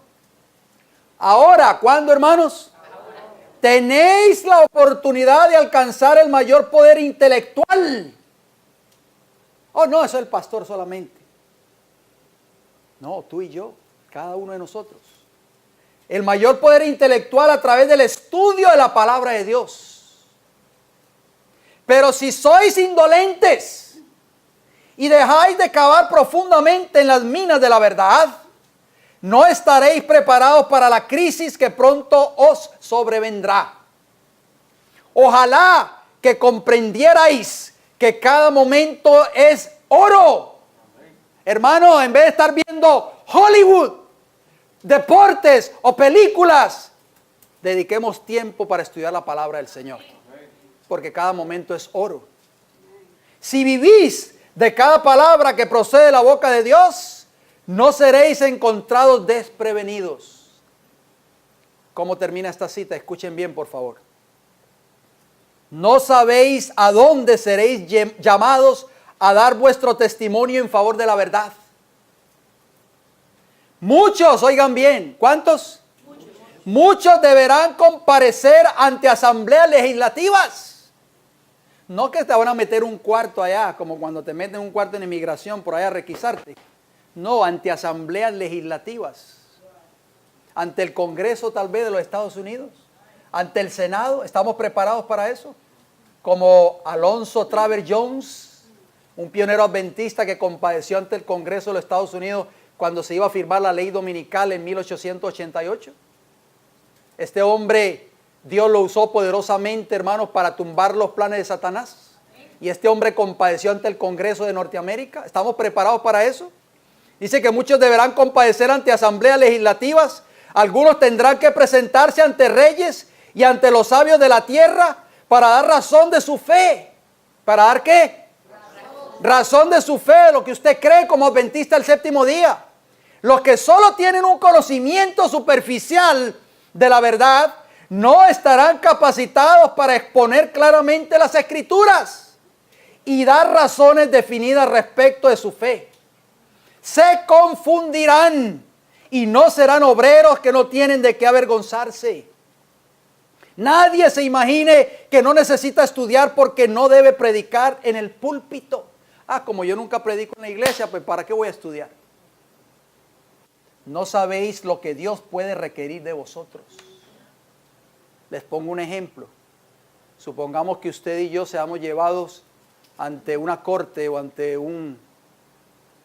Ahora, ¿cuándo, hermanos? Tenéis la oportunidad de alcanzar el mayor poder intelectual. Oh, no, eso es el pastor solamente. No, tú y yo, cada uno de nosotros. El mayor poder intelectual a través del estudio de la palabra de Dios. Pero si sois indolentes y dejáis de cavar profundamente en las minas de la verdad, no estaréis preparados para la crisis que pronto os sobrevendrá. Ojalá que comprendierais que cada momento es oro. Hermano, en vez de estar viendo Hollywood, deportes o películas, dediquemos tiempo para estudiar la palabra del Señor. Porque cada momento es oro. Si vivís de cada palabra que procede de la boca de Dios, no seréis encontrados desprevenidos. ¿Cómo termina esta cita? Escuchen bien, por favor. No sabéis a dónde seréis llamados a dar vuestro testimonio en favor de la verdad. Muchos, oigan bien, ¿cuántos? Muchos deberán comparecer ante asambleas legislativas. No que te van a meter un cuarto allá, como cuando te meten un cuarto en inmigración por allá a requisarte. No, ante asambleas legislativas. Ante el Congreso tal vez de los Estados Unidos. Ante el Senado. ¿Estamos preparados para eso? Como Alonzo Traver Jones, un pionero adventista que compadeció ante el Congreso de los Estados Unidos cuando se iba a firmar la ley dominical en 1888. Este hombre, Dios lo usó poderosamente, hermanos, para tumbar los planes de Satanás. Y este hombre compadeció ante el Congreso de Norteamérica. ¿Estamos preparados para eso? Dice que muchos deberán compadecer ante asambleas legislativas. Algunos tendrán que presentarse ante reyes y ante los sabios de la tierra para dar razón de su fe. ¿Para dar qué? Razón de su fe, lo que usted cree como adventista del séptimo día. Los que solo tienen un conocimiento superficial de la verdad no estarán capacitados para exponer claramente las escrituras y dar razones definidas respecto de su fe. Se confundirán y no serán obreros que no tienen de qué avergonzarse. Nadie se imagine que no necesita estudiar porque no debe predicar en el púlpito. Ah, como yo nunca predico en la iglesia, pues ¿para qué voy a estudiar? No sabéis lo que Dios puede requerir de vosotros. Les pongo un ejemplo. Supongamos que usted y yo seamos llevados ante una corte o ante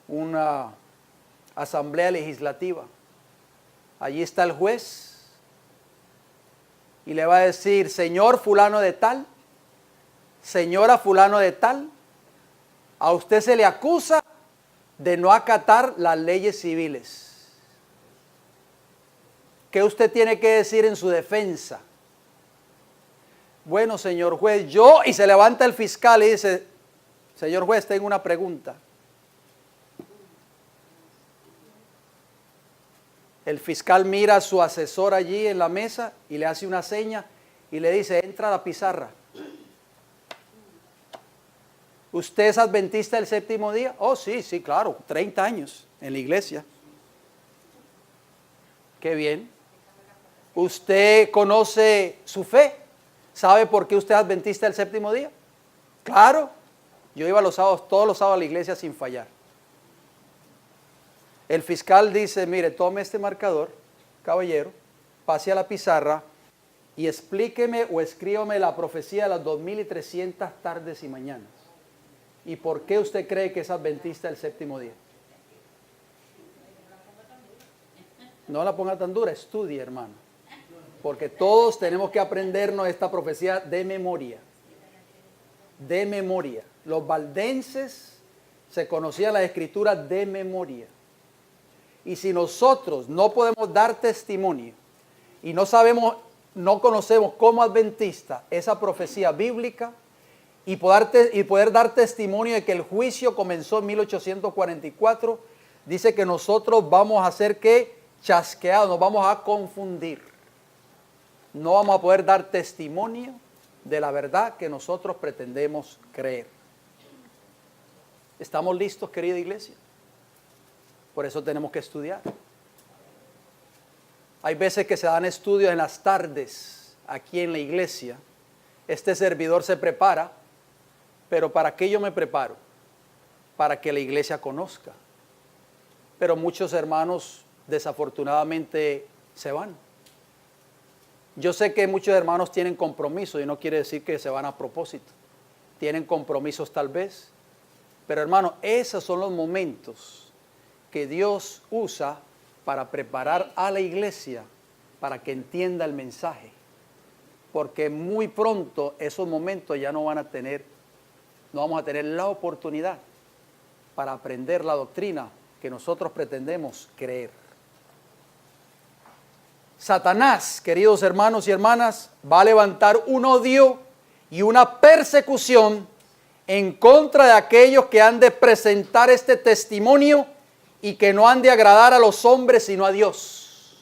una asamblea legislativa. Allí está el juez y le va a decir: señor fulano de tal, señora fulano de tal, a usted se le acusa de no acatar las leyes civiles. ¿Qué usted tiene que decir en su defensa? Bueno, señor juez, y se levanta el fiscal y dice: señor juez, tengo una pregunta. El fiscal mira a su asesor allí en la mesa y le hace una seña y le dice: entra a la pizarra. ¿Usted es adventista del séptimo día? Oh, sí, claro, 30 años en la iglesia. Qué bien. ¿Usted conoce su fe? ¿Sabe por qué usted es adventista del séptimo día? Claro, yo iba todos los sábados a la iglesia sin fallar. El fiscal dice: mire, tome este marcador, caballero, pase a la pizarra y explíqueme o escríbame la profecía de las 2300 tardes y mañanas. ¿Y por qué usted cree que es adventista del séptimo día? No la ponga tan dura, estudie, hermano. Porque todos tenemos que aprendernos esta profecía de memoria. De memoria. Los valdenses se conocían las escrituras de memoria. Y si nosotros no podemos dar testimonio y no conocemos como adventista esa profecía bíblica y poder dar testimonio de que el juicio comenzó en 1844, dice que nosotros vamos a ser chasqueados, nos vamos a confundir. No vamos a poder dar testimonio de la verdad que nosotros pretendemos creer. ¿Estamos listos, querida iglesia? Por eso tenemos que estudiar. Hay veces que se dan estudios en las tardes aquí en la iglesia, este servidor se prepara, pero ¿para qué yo me preparo? Para que la iglesia conozca. Pero muchos hermanos desafortunadamente se van. Yo sé que muchos hermanos tienen compromisos y no quiere decir que se van a propósito. Tienen compromisos tal vez. Pero hermano, esos son los momentos que Dios usa para preparar a la iglesia para que entienda el mensaje. Porque muy pronto esos momentos ya no vamos a tener la oportunidad para aprender la doctrina que nosotros pretendemos creer. Satanás, queridos hermanos y hermanas, va a levantar un odio y una persecución en contra de aquellos que han de presentar este testimonio y que no han de agradar a los hombres sino a Dios.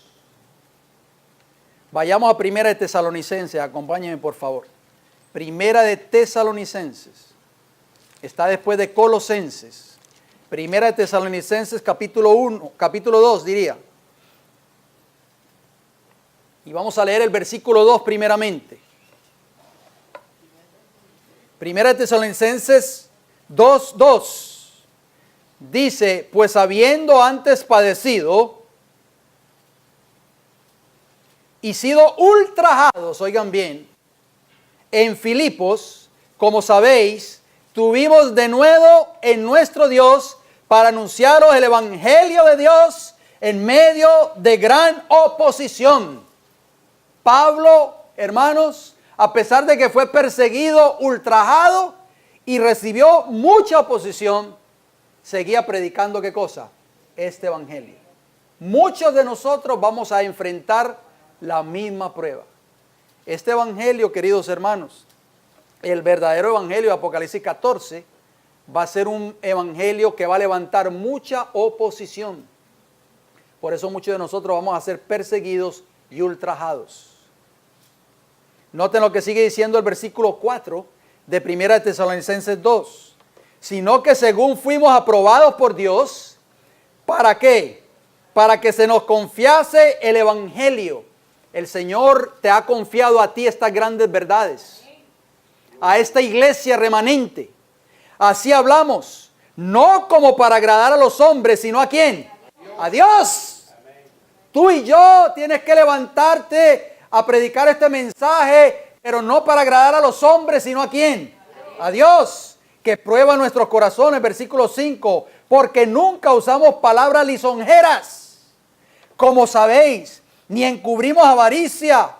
Vayamos a Primera de Tesalonicenses, acompáñenme por favor. Primera de Tesalonicenses, está después de Colosenses. Primera de Tesalonicenses capítulo 2 diría. Y vamos a leer el versículo 2 primeramente. Primera de Tesalonicenses 2:2 dice, pues habiendo antes padecido y sido ultrajados, oigan bien, en Filipos, como sabéis, tuvimos de nuevo en nuestro Dios para anunciaros el evangelio de Dios en medio de gran oposición. Pablo, hermanos, a pesar de que fue perseguido, ultrajado y recibió mucha oposición, seguía predicando ¿qué cosa? Este evangelio. Muchos de nosotros vamos a enfrentar la misma prueba. Este evangelio, queridos hermanos, el verdadero evangelio de Apocalipsis 14, va a ser un evangelio que va a levantar mucha oposición. Por eso muchos de nosotros vamos a ser perseguidos y ultrajados. Noten lo que sigue diciendo el versículo 4 de Primera de Tesalonicenses 2. Sino que según fuimos aprobados por Dios, ¿para qué? Para que se nos confiase el evangelio. El Señor te ha confiado a ti estas grandes verdades. A esta iglesia remanente. Así hablamos, no como para agradar a los hombres, sino ¿a quién? A Dios. Tú y yo tienes que levantarte a predicar este mensaje, pero no para agradar a los hombres, sino ¿a quién? A Dios, que prueba nuestros corazones, versículo 5, porque nunca usamos palabras lisonjeras, como sabéis, ni encubrimos avaricia,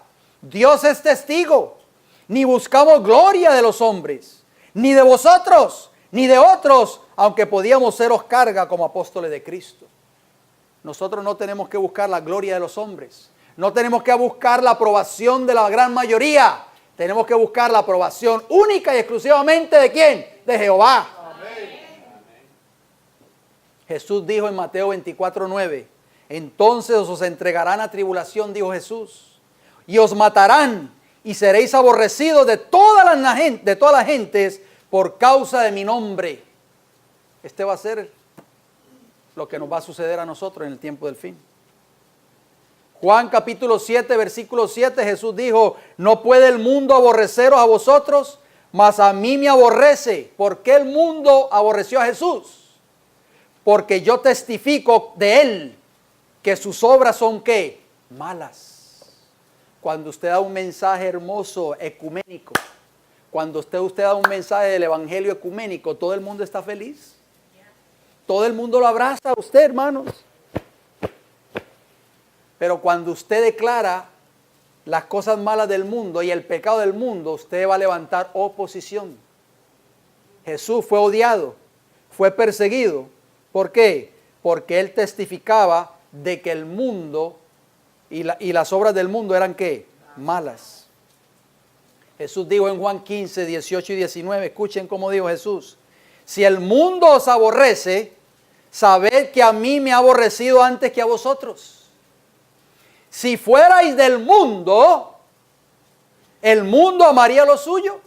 Dios es testigo, ni buscamos gloria de los hombres, ni de vosotros, ni de otros, aunque podíamos seros carga como apóstoles de Cristo. Nosotros no tenemos que buscar la gloria de los hombres. No tenemos que buscar la aprobación de la gran mayoría. Tenemos que buscar la aprobación única y exclusivamente ¿de quién? De Jehová. Amén. Jesús dijo en Mateo 24:9, entonces os entregarán a tribulación, dijo Jesús, y os matarán y seréis aborrecidos de todas las gentes por causa de mi nombre. Este va a ser lo que nos va a suceder a nosotros en el tiempo del fin. Juan capítulo 7, versículo 7, Jesús dijo, no puede el mundo aborreceros a vosotros, mas a mí me aborrece. ¿Por qué el mundo aborreció a Jesús? Porque yo testifico de él que sus obras son ¿qué? Malas. Cuando usted da un mensaje hermoso, ecuménico, cuando usted da un mensaje del evangelio ecuménico, todo el mundo está feliz. Todo el mundo lo abraza a usted, hermanos. Pero cuando usted declara las cosas malas del mundo y el pecado del mundo, usted va a levantar oposición. Jesús fue odiado, fue perseguido. ¿Por qué? Porque él testificaba de que el mundo y las obras del mundo eran ¿qué? Malas. Jesús dijo en Juan 15, 18 y 19, escuchen cómo dijo Jesús. Si el mundo os aborrece, sabed que a mí me ha aborrecido antes que a vosotros. Si fuerais del mundo, el mundo amaría lo suyo.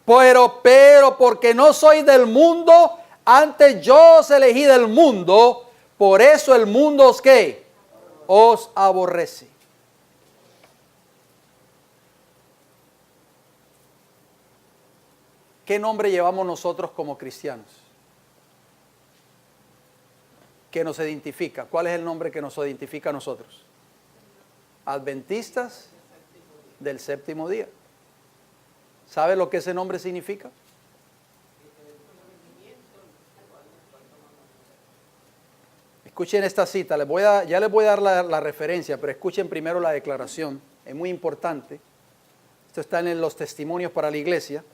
Pero porque no soy del mundo, antes yo os elegí del mundo, por eso el mundo os ¿qué? Os aborrece. ¿qué nombre llevamos nosotros como cristianos? ¿Qué nos identifica? ¿Cuál es el nombre que nos identifica a nosotros? Adventistas del séptimo día. ¿Sabe lo que ese nombre significa? Escuchen esta cita, ya les voy a dar la referencia, pero escuchen primero la declaración, es muy importante. Esto está en los testimonios para la iglesia,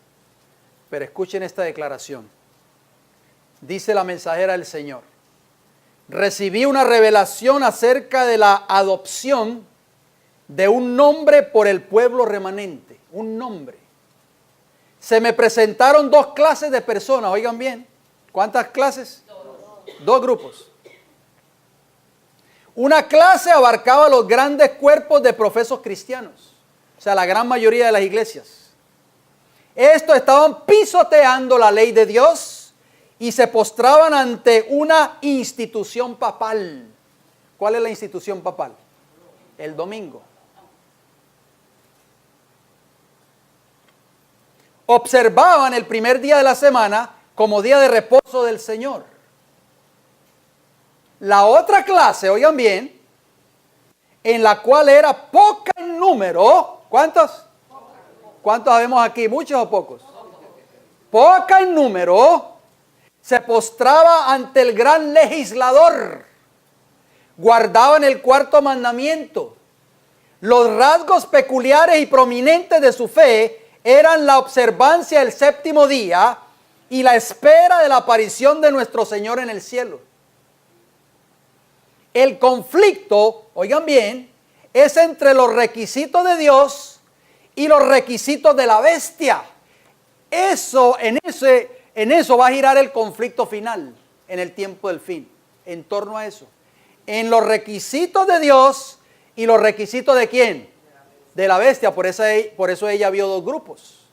pero escuchen esta declaración. Dice la mensajera del Señor: recibí una revelación acerca de la adopción de un nombre por el pueblo remanente, un nombre. Se me presentaron 2 clases de personas, oigan bien, ¿cuántas clases? 2 grupos. Una clase abarcaba los grandes cuerpos de profesos cristianos, o sea, la gran mayoría de las iglesias. Estos estaban pisoteando la ley de Dios y se postraban ante una institución papal. ¿Cuál es la institución papal? El domingo. Observaban el primer día de la semana como día de reposo del Señor. La otra clase, oigan bien, en la cual era poca en número. ¿Cuántos? ¿Cuántos sabemos aquí? ¿Muchos o pocos? Poca en número, se postraba ante el gran legislador. Guardaban el 4º mandamiento. Los rasgos peculiares y prominentes de su fe eran la observancia del séptimo día y la espera de la aparición de nuestro Señor en el cielo. El conflicto, oigan bien, es entre los requisitos de Dios y los requisitos de la bestia. En eso va a girar el conflicto final, en el tiempo del fin, en torno a eso. En los requisitos de Dios y los requisitos ¿de quién? De la bestia. Por eso ella vio 2 grupos.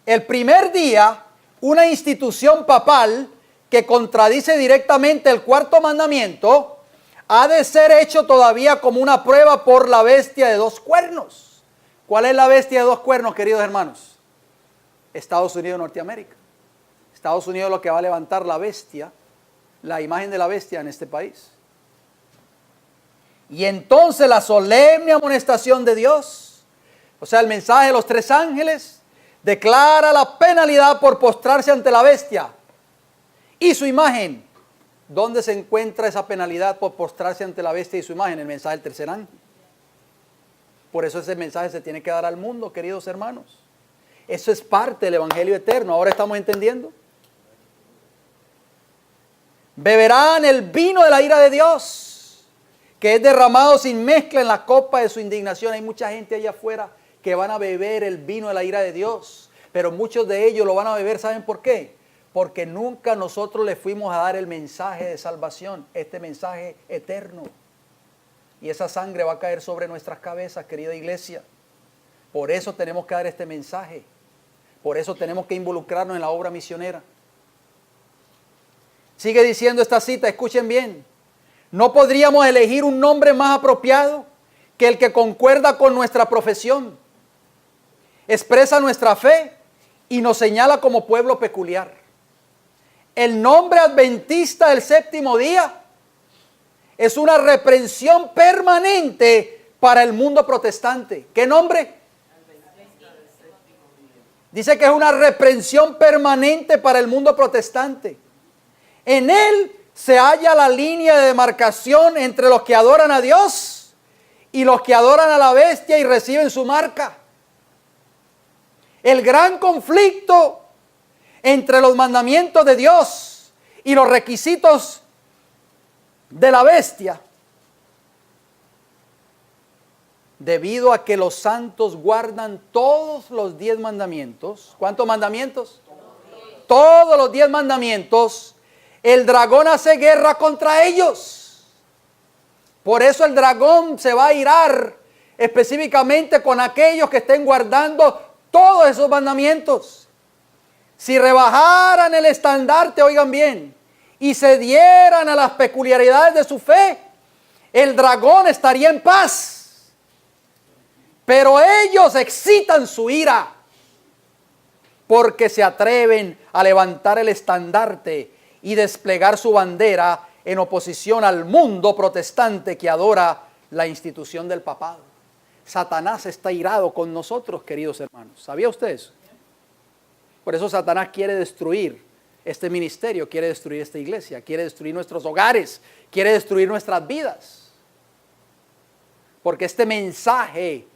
El primer día, una institución papal que contradice directamente el 4º mandamiento, ha de ser hecho todavía como una prueba por la bestia de 2 cuernos. ¿Cuál es la bestia de 2 cuernos, queridos hermanos? Estados Unidos de Norteamérica. Estados Unidos es lo que va a levantar la bestia, la imagen de la bestia en este país. Y entonces la solemne amonestación de Dios, o sea, el mensaje de los 3 ángeles, declara la penalidad por postrarse ante la bestia y su imagen. ¿Dónde se encuentra esa penalidad por postrarse ante la bestia y su imagen? El mensaje del 3er ángel. Por eso ese mensaje se tiene que dar al mundo, queridos hermanos. Eso es parte del evangelio eterno. ¿Ahora estamos entendiendo? Beberán el vino de la ira de Dios, que es derramado sin mezcla en la copa de su indignación. Hay mucha gente allá afuera que van a beber el vino de la ira de Dios, pero muchos de ellos lo van a beber, ¿saben por qué? Porque nunca nosotros le fuimos a dar el mensaje de salvación, este mensaje eterno. Y esa sangre va a caer sobre nuestras cabezas, querida iglesia. Por eso tenemos que dar este mensaje. Por eso tenemos que involucrarnos en la obra misionera. Sigue diciendo esta cita, escuchen bien. No podríamos elegir un nombre más apropiado que el que concuerda con nuestra profesión. Expresa nuestra fe y nos señala como pueblo peculiar. El nombre adventista del séptimo día es una reprensión permanente para el mundo protestante. ¿Qué nombre? Dice que es una reprensión permanente para el mundo protestante. En él se halla la línea de demarcación entre los que adoran a Dios y los que adoran a la bestia y reciben su marca. El gran conflicto entre los mandamientos de Dios y los requisitos de la bestia, debido a que los santos guardan todos los 10 mandamientos. ¿Cuántos mandamientos? Todos los 10 mandamientos. El dragón hace guerra contra ellos. Por eso el dragón se va a irar específicamente con aquellos que estén guardando todos esos mandamientos. Si rebajaran el estandarte, oigan bien, y se dieran a las peculiaridades de su fe, el dragón estaría en paz. Pero ellos excitan su ira. porque se atreven a levantar el estandarte y desplegar su bandera en oposición al mundo protestante que adora la institución del papado. Satanás está irado con nosotros, queridos hermanos. ¿Sabía usted eso? Por eso Satanás quiere destruir este ministerio, quiere destruir esta iglesia, quiere destruir nuestros hogares, quiere destruir nuestras vidas. Porque este mensaje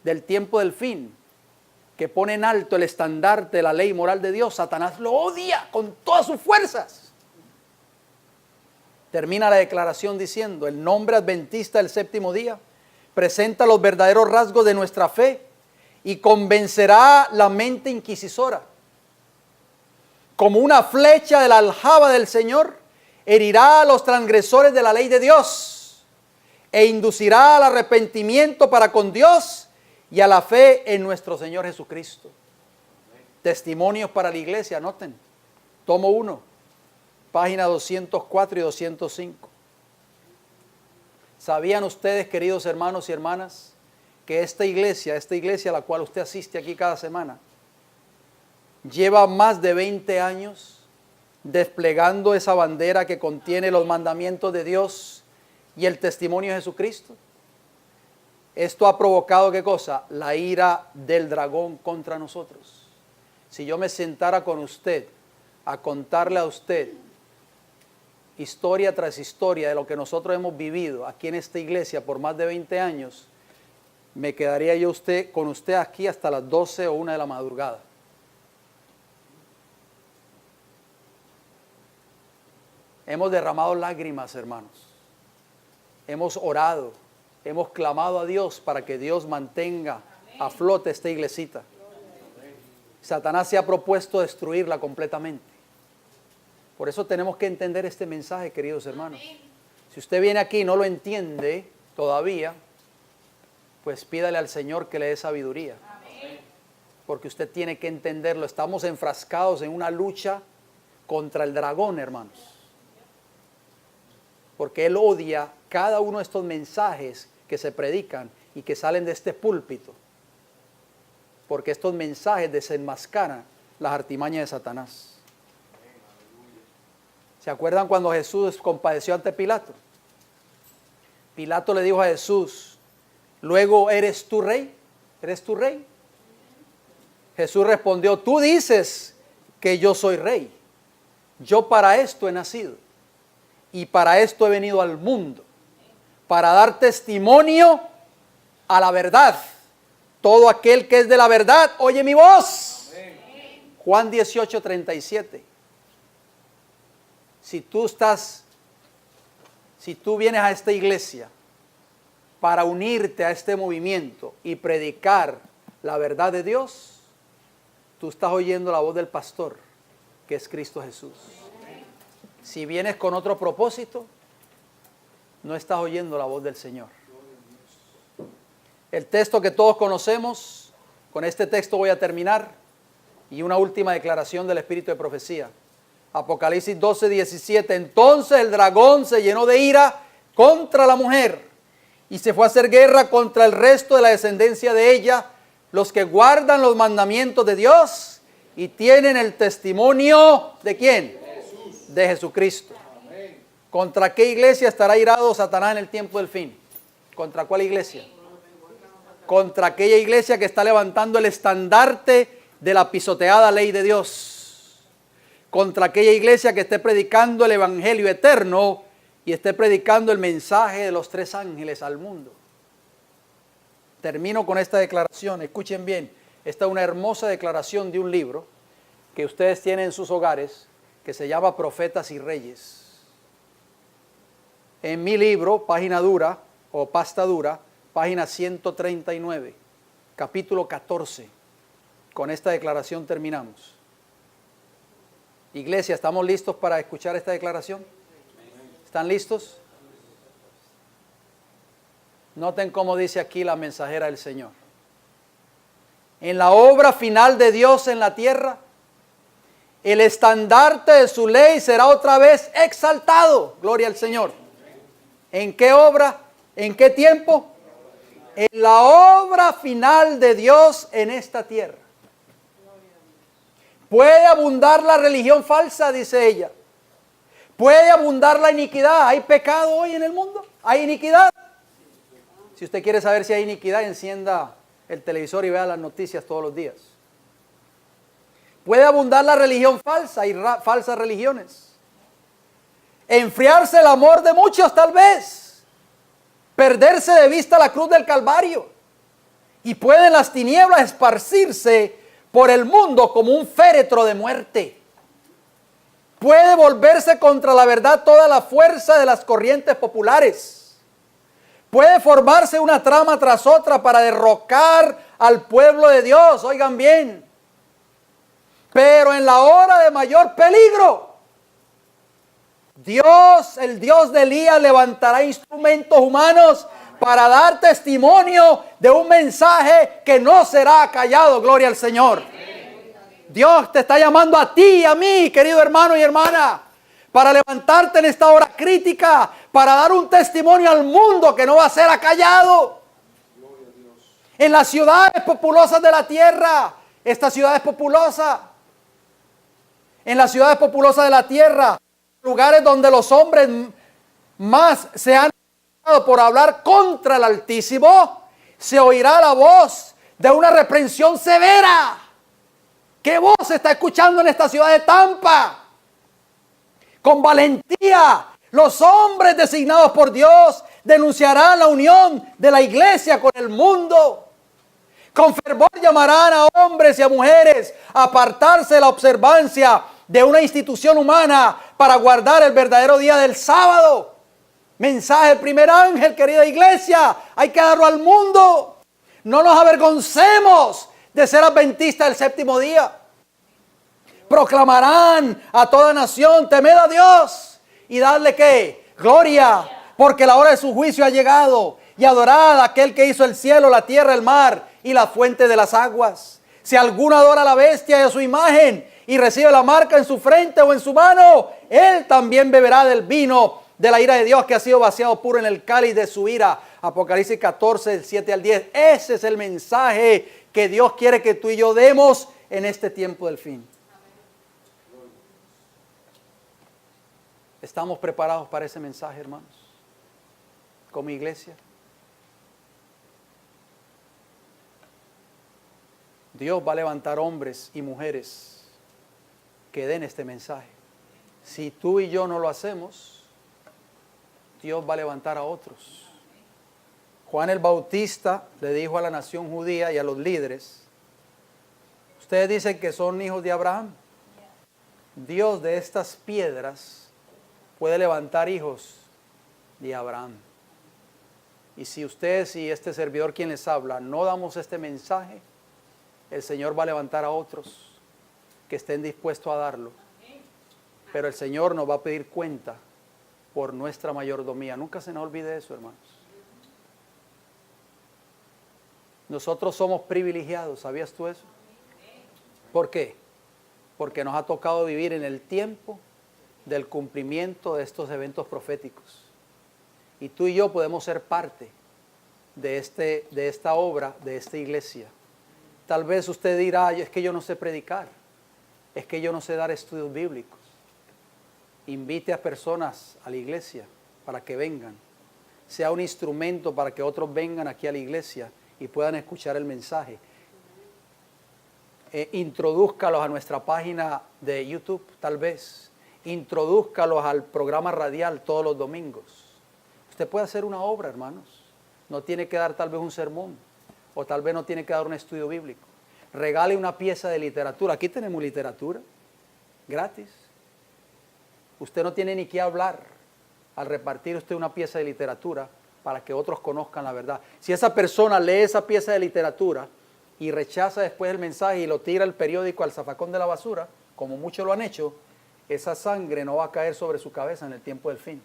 del tiempo del fin, que pone en alto el estandarte de la ley moral de Dios, Satanás lo odia con todas sus fuerzas. Termina la declaración diciendo: el nombre adventista del séptimo día presenta los verdaderos rasgos de nuestra fe y convencerá la mente inquisidora. Como una flecha de la aljaba del Señor, herirá a los transgresores de la ley de Dios e inducirá al arrepentimiento para con Dios y a la fe en nuestro Señor Jesucristo. Testimonios para la iglesia, anoten. Tomo 1, página 204 y 205. ¿Sabían ustedes, queridos hermanos y hermanas, que esta iglesia a la cual usted asiste aquí cada semana, lleva más de 20 años desplegando esa bandera que contiene los mandamientos de Dios y el testimonio de Jesucristo? Esto ha provocado, ¿qué cosa? La ira del dragón contra nosotros. Si yo me sentara con usted a contarle a usted historia tras historia de lo que nosotros hemos vivido aquí en esta iglesia por más de 20 años, me quedaría yo con usted aquí hasta las 12 o 1 de la madrugada. Hemos derramado lágrimas, hermanos. Hemos orado, hemos clamado a Dios para que Dios mantenga a flote esta iglesita. Satanás se ha propuesto destruirla completamente. Por eso tenemos que entender este mensaje, queridos hermanos. Si usted viene aquí y no lo entiende todavía, pues pídale al Señor que le dé sabiduría. Porque usted tiene que entenderlo. Estamos enfrascados en una lucha contra el dragón, hermanos. Porque él odia cada uno de estos mensajes que se predican y que salen de este púlpito. Porque estos mensajes desenmascaran las artimañas de Satanás. ¿Se acuerdan cuando Jesús compadeció ante Pilato? Pilato le dijo a Jesús: luego, ¿eres tú rey? ¿Eres tú rey? Jesús respondió: tú dices que yo soy rey. Yo para esto he nacido y para esto he venido al mundo, para dar testimonio a la verdad. Todo aquel que es de la verdad oye mi voz. Amén. Juan 18:37. Si tú vienes a esta iglesia para unirte a este movimiento y predicar la verdad de Dios, tú estás oyendo la voz del pastor, que es Cristo Jesús. Si vienes con otro propósito, no estás oyendo la voz del Señor. El texto que todos conocemos, con este texto voy a terminar, y una última declaración del Espíritu de profecía. Apocalipsis 12:17. Entonces el dragón se llenó de ira contra la mujer y se fue a hacer guerra contra el resto de la descendencia de ella, los que guardan los mandamientos de Dios y tienen el testimonio ¿de quién? Jesús. De Jesucristo. Amén. ¿Contra qué iglesia estará irado Satanás en el tiempo del fin? ¿Contra cuál iglesia? Contra aquella iglesia que está levantando el estandarte de la pisoteada ley de Dios. Contra aquella iglesia que esté predicando el evangelio eterno y esté predicando el mensaje de los 3 ángeles al mundo. Termino con esta declaración, escuchen bien. Esta es una hermosa declaración de un libro que ustedes tienen en sus hogares, que se llama Profetas y Reyes. En mi libro, página dura o pasta dura, página 139, capítulo 14. Con esta declaración terminamos. Iglesia, ¿estamos listos para escuchar esta declaración? ¿Están listos? Noten cómo dice aquí la mensajera del Señor. En la obra final de Dios en la tierra, el estandarte de su ley será otra vez exaltado. Gloria al Señor. ¿En qué obra? ¿En qué tiempo? En la obra final de Dios en esta tierra. Puede abundar la religión falsa, dice ella. Puede abundar la iniquidad. ¿Hay pecado hoy en el mundo? ¿Hay iniquidad? Si usted quiere saber si hay iniquidad, encienda el televisor y vea las noticias todos los días. Puede abundar la religión falsa, hay falsas religiones. Enfriarse el amor de muchos tal vez. Perderse de vista la cruz del Calvario. Y pueden las tinieblas esparcirse por el mundo como un féretro de muerte. Puede volverse contra la verdad toda la fuerza de las corrientes populares. Puede formarse una trama tras otra para derrocar al pueblo de Dios, oigan bien. Pero en la hora de mayor peligro, Dios, el Dios de Elías, levantará instrumentos humanos para dar testimonio de un mensaje que no será callado, gloria al Señor. Dios te está llamando a ti y a mí, querido hermano y hermana, para levantarte en esta hora crítica, para dar un testimonio al mundo que no va a ser acallado. En las ciudades populosas de la tierra, esta ciudad es populosa. En las ciudades populosas de la tierra, lugares donde los hombres más se han por hablar contra el Altísimo, se oirá la voz de una reprensión severa. ¿Qué voz se está escuchando en esta ciudad de Tampa? Con valentía, los hombres designados por Dios denunciarán la unión de la iglesia con el mundo. Con fervor llamarán a hombres y a mujeres a apartarse de la observancia de una institución humana para guardar el verdadero día del sábado. Mensaje del primer ángel, querida iglesia, hay que darlo al mundo. No nos avergoncemos de ser adventistas del séptimo día. Proclamarán a toda nación, temed a Dios y dadle ¿qué? Gloria, porque la hora de su juicio ha llegado, y adorad a aquel que hizo el cielo, la tierra, el mar y la fuente de las aguas. Si alguno adora a la bestia y a su imagen y recibe la marca en su frente o en su mano, él también beberá del vino de la ira de Dios que ha sido vaciado puro en el cáliz de su ira. Apocalipsis 14, del 7 al 10. Ese es el mensaje que Dios quiere que tú y yo demos en este tiempo del fin. ¿Estamos preparados para ese mensaje, hermanos? Como iglesia. Dios va a levantar hombres y mujeres que den este mensaje. Si tú y yo no lo hacemos, Dios va a levantar a otros. Juan el Bautista le dijo a la nación judía y a los líderes: ustedes dicen que son hijos de Abraham. Dios de estas piedras puede levantar hijos de Abraham. Y si ustedes y este servidor quien les habla no damos este mensaje, el Señor va a levantar a otros que estén dispuestos a darlo. Pero el Señor nos va a pedir cuenta por nuestra mayordomía. Nunca se nos olvide eso, hermanos. Nosotros somos privilegiados, ¿sabías tú eso? ¿Por qué? Porque nos ha tocado vivir en el tiempo del cumplimiento de estos eventos proféticos. Y tú y yo podemos ser parte de esta obra, de esta iglesia. Tal vez usted dirá: es que yo no sé predicar, es que yo no sé dar estudios bíblicos. Invite a personas a la iglesia para que vengan. Sea un instrumento para que otros vengan aquí a la iglesia y puedan escuchar el mensaje. Introdúzcalos a nuestra página de YouTube, tal vez. Introdúzcalos al programa radial todos los domingos. Usted puede hacer una obra, hermanos. No tiene que dar tal vez un sermón, o tal vez no tiene que dar un estudio bíblico. Regale una pieza de literatura. Aquí tenemos literatura, gratis. Usted no tiene ni que hablar al repartir usted una pieza de literatura para que otros conozcan la verdad. Si esa persona lee esa pieza de literatura y rechaza después el mensaje y lo tira el periódico al zafacón de la basura, como muchos lo han hecho, esa sangre no va a caer sobre su cabeza en el tiempo del fin,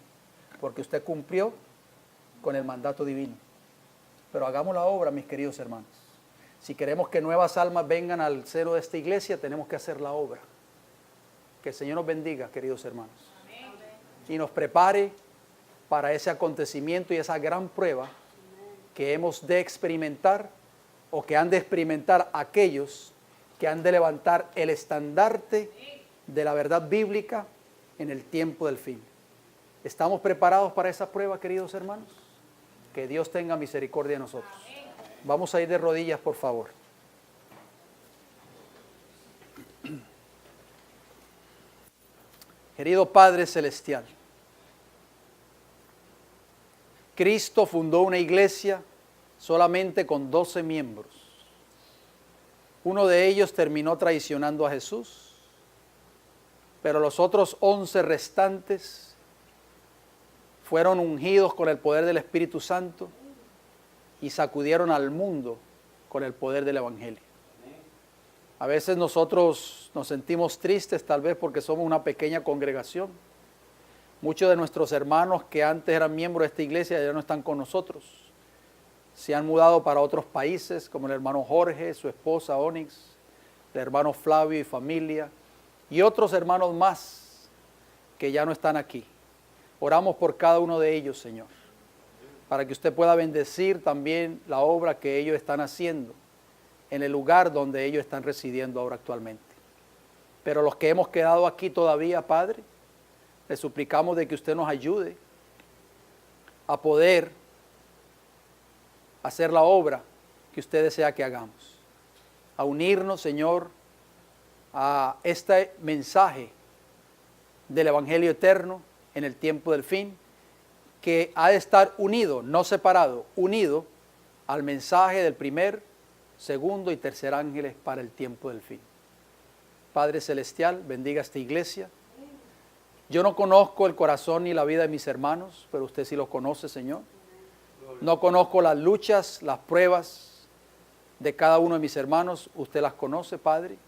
porque usted cumplió con el mandato divino. Pero hagamos la obra, mis queridos hermanos. Si queremos que nuevas almas vengan al seno de esta iglesia, tenemos que hacer la obra. Que el Señor nos bendiga, queridos hermanos. Amén. Y nos prepare para ese acontecimiento y esa gran prueba que hemos de experimentar, o que han de experimentar aquellos que han de levantar el estandarte de la verdad bíblica en el tiempo del fin. ¿Estamos preparados para esa prueba, queridos hermanos? Que Dios tenga misericordia de nosotros. Vamos a ir de rodillas, por favor. Querido Padre Celestial, Cristo fundó una iglesia solamente con 12 miembros. Uno de ellos terminó traicionando a Jesús, pero los otros 11 restantes fueron ungidos con el poder del Espíritu Santo y sacudieron al mundo con el poder del Evangelio. A veces nosotros nos sentimos tristes, tal vez porque somos una pequeña congregación. Muchos de nuestros hermanos que antes eran miembros de esta iglesia ya no están con nosotros. Se han mudado para otros países, como el hermano Jorge, su esposa Onyx, el hermano Flavio y familia, y otros hermanos más que ya no están aquí. Oramos por cada uno de ellos, Señor, para que usted pueda bendecir también la obra que ellos están haciendo en el lugar donde ellos están residiendo ahora actualmente. Pero los que hemos quedado aquí todavía, Padre, le suplicamos de que usted nos ayude a poder hacer la obra que usted desea que hagamos. A unirnos, Señor, a este mensaje del Evangelio eterno en el tiempo del fin, que ha de estar unido, no separado, unido al mensaje del primer, segundo y tercer ángeles para el tiempo del fin. Padre Celestial, bendiga esta iglesia. Yo no conozco el corazón ni la vida de mis hermanos, pero usted sí los conoce, Señor. No conozco las luchas, las pruebas de cada uno de mis hermanos, usted las conoce, Padre.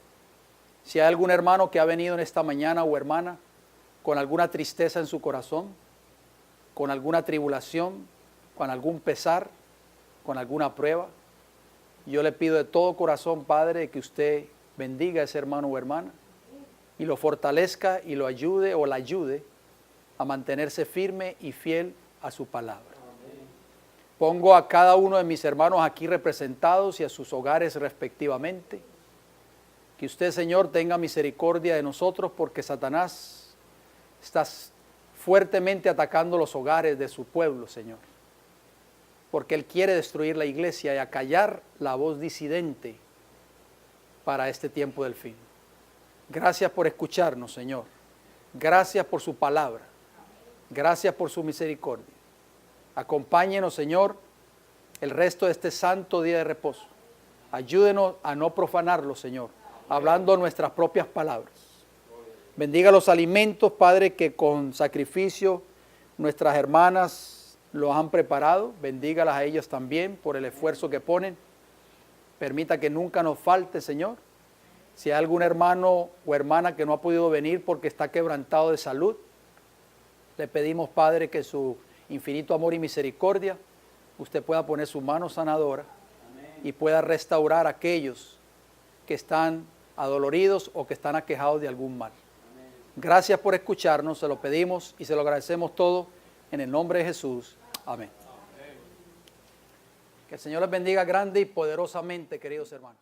Si hay algún hermano que ha venido en esta mañana o hermana con alguna tristeza en su corazón, con alguna tribulación, con algún pesar, con alguna prueba, yo le pido de todo corazón, Padre, que usted bendiga a ese hermano o hermana y lo fortalezca y lo ayude o la ayude a mantenerse firme y fiel a su palabra. Pongo a cada uno de mis hermanos aquí representados y a sus hogares respectivamente. Que usted, Señor, tenga misericordia de nosotros, porque Satanás está fuertemente atacando los hogares de su pueblo, Señor. Porque él quiere destruir la iglesia y acallar la voz disidente para este tiempo del fin. Gracias por escucharnos, Señor. Gracias por su palabra. Gracias por su misericordia. Acompáñenos, Señor, el resto de este santo día de reposo. Ayúdenos a no profanarlo, Señor, hablando nuestras propias palabras. Bendiga los alimentos, Padre, que con sacrificio nuestras hermanas los han preparado. Bendígalas a ellas también por el esfuerzo que ponen. Permita que nunca nos falte, Señor. Si hay algún hermano o hermana que no ha podido venir porque está quebrantado de salud, le pedimos, Padre, que su infinito amor y misericordia, usted pueda poner su mano sanadora y pueda restaurar a aquellos que están adoloridos o que están aquejados de algún mal. Gracias por escucharnos, se lo pedimos y se lo agradecemos todo en el nombre de Jesús. Amén. Que el Señor les bendiga grande y poderosamente, queridos hermanos.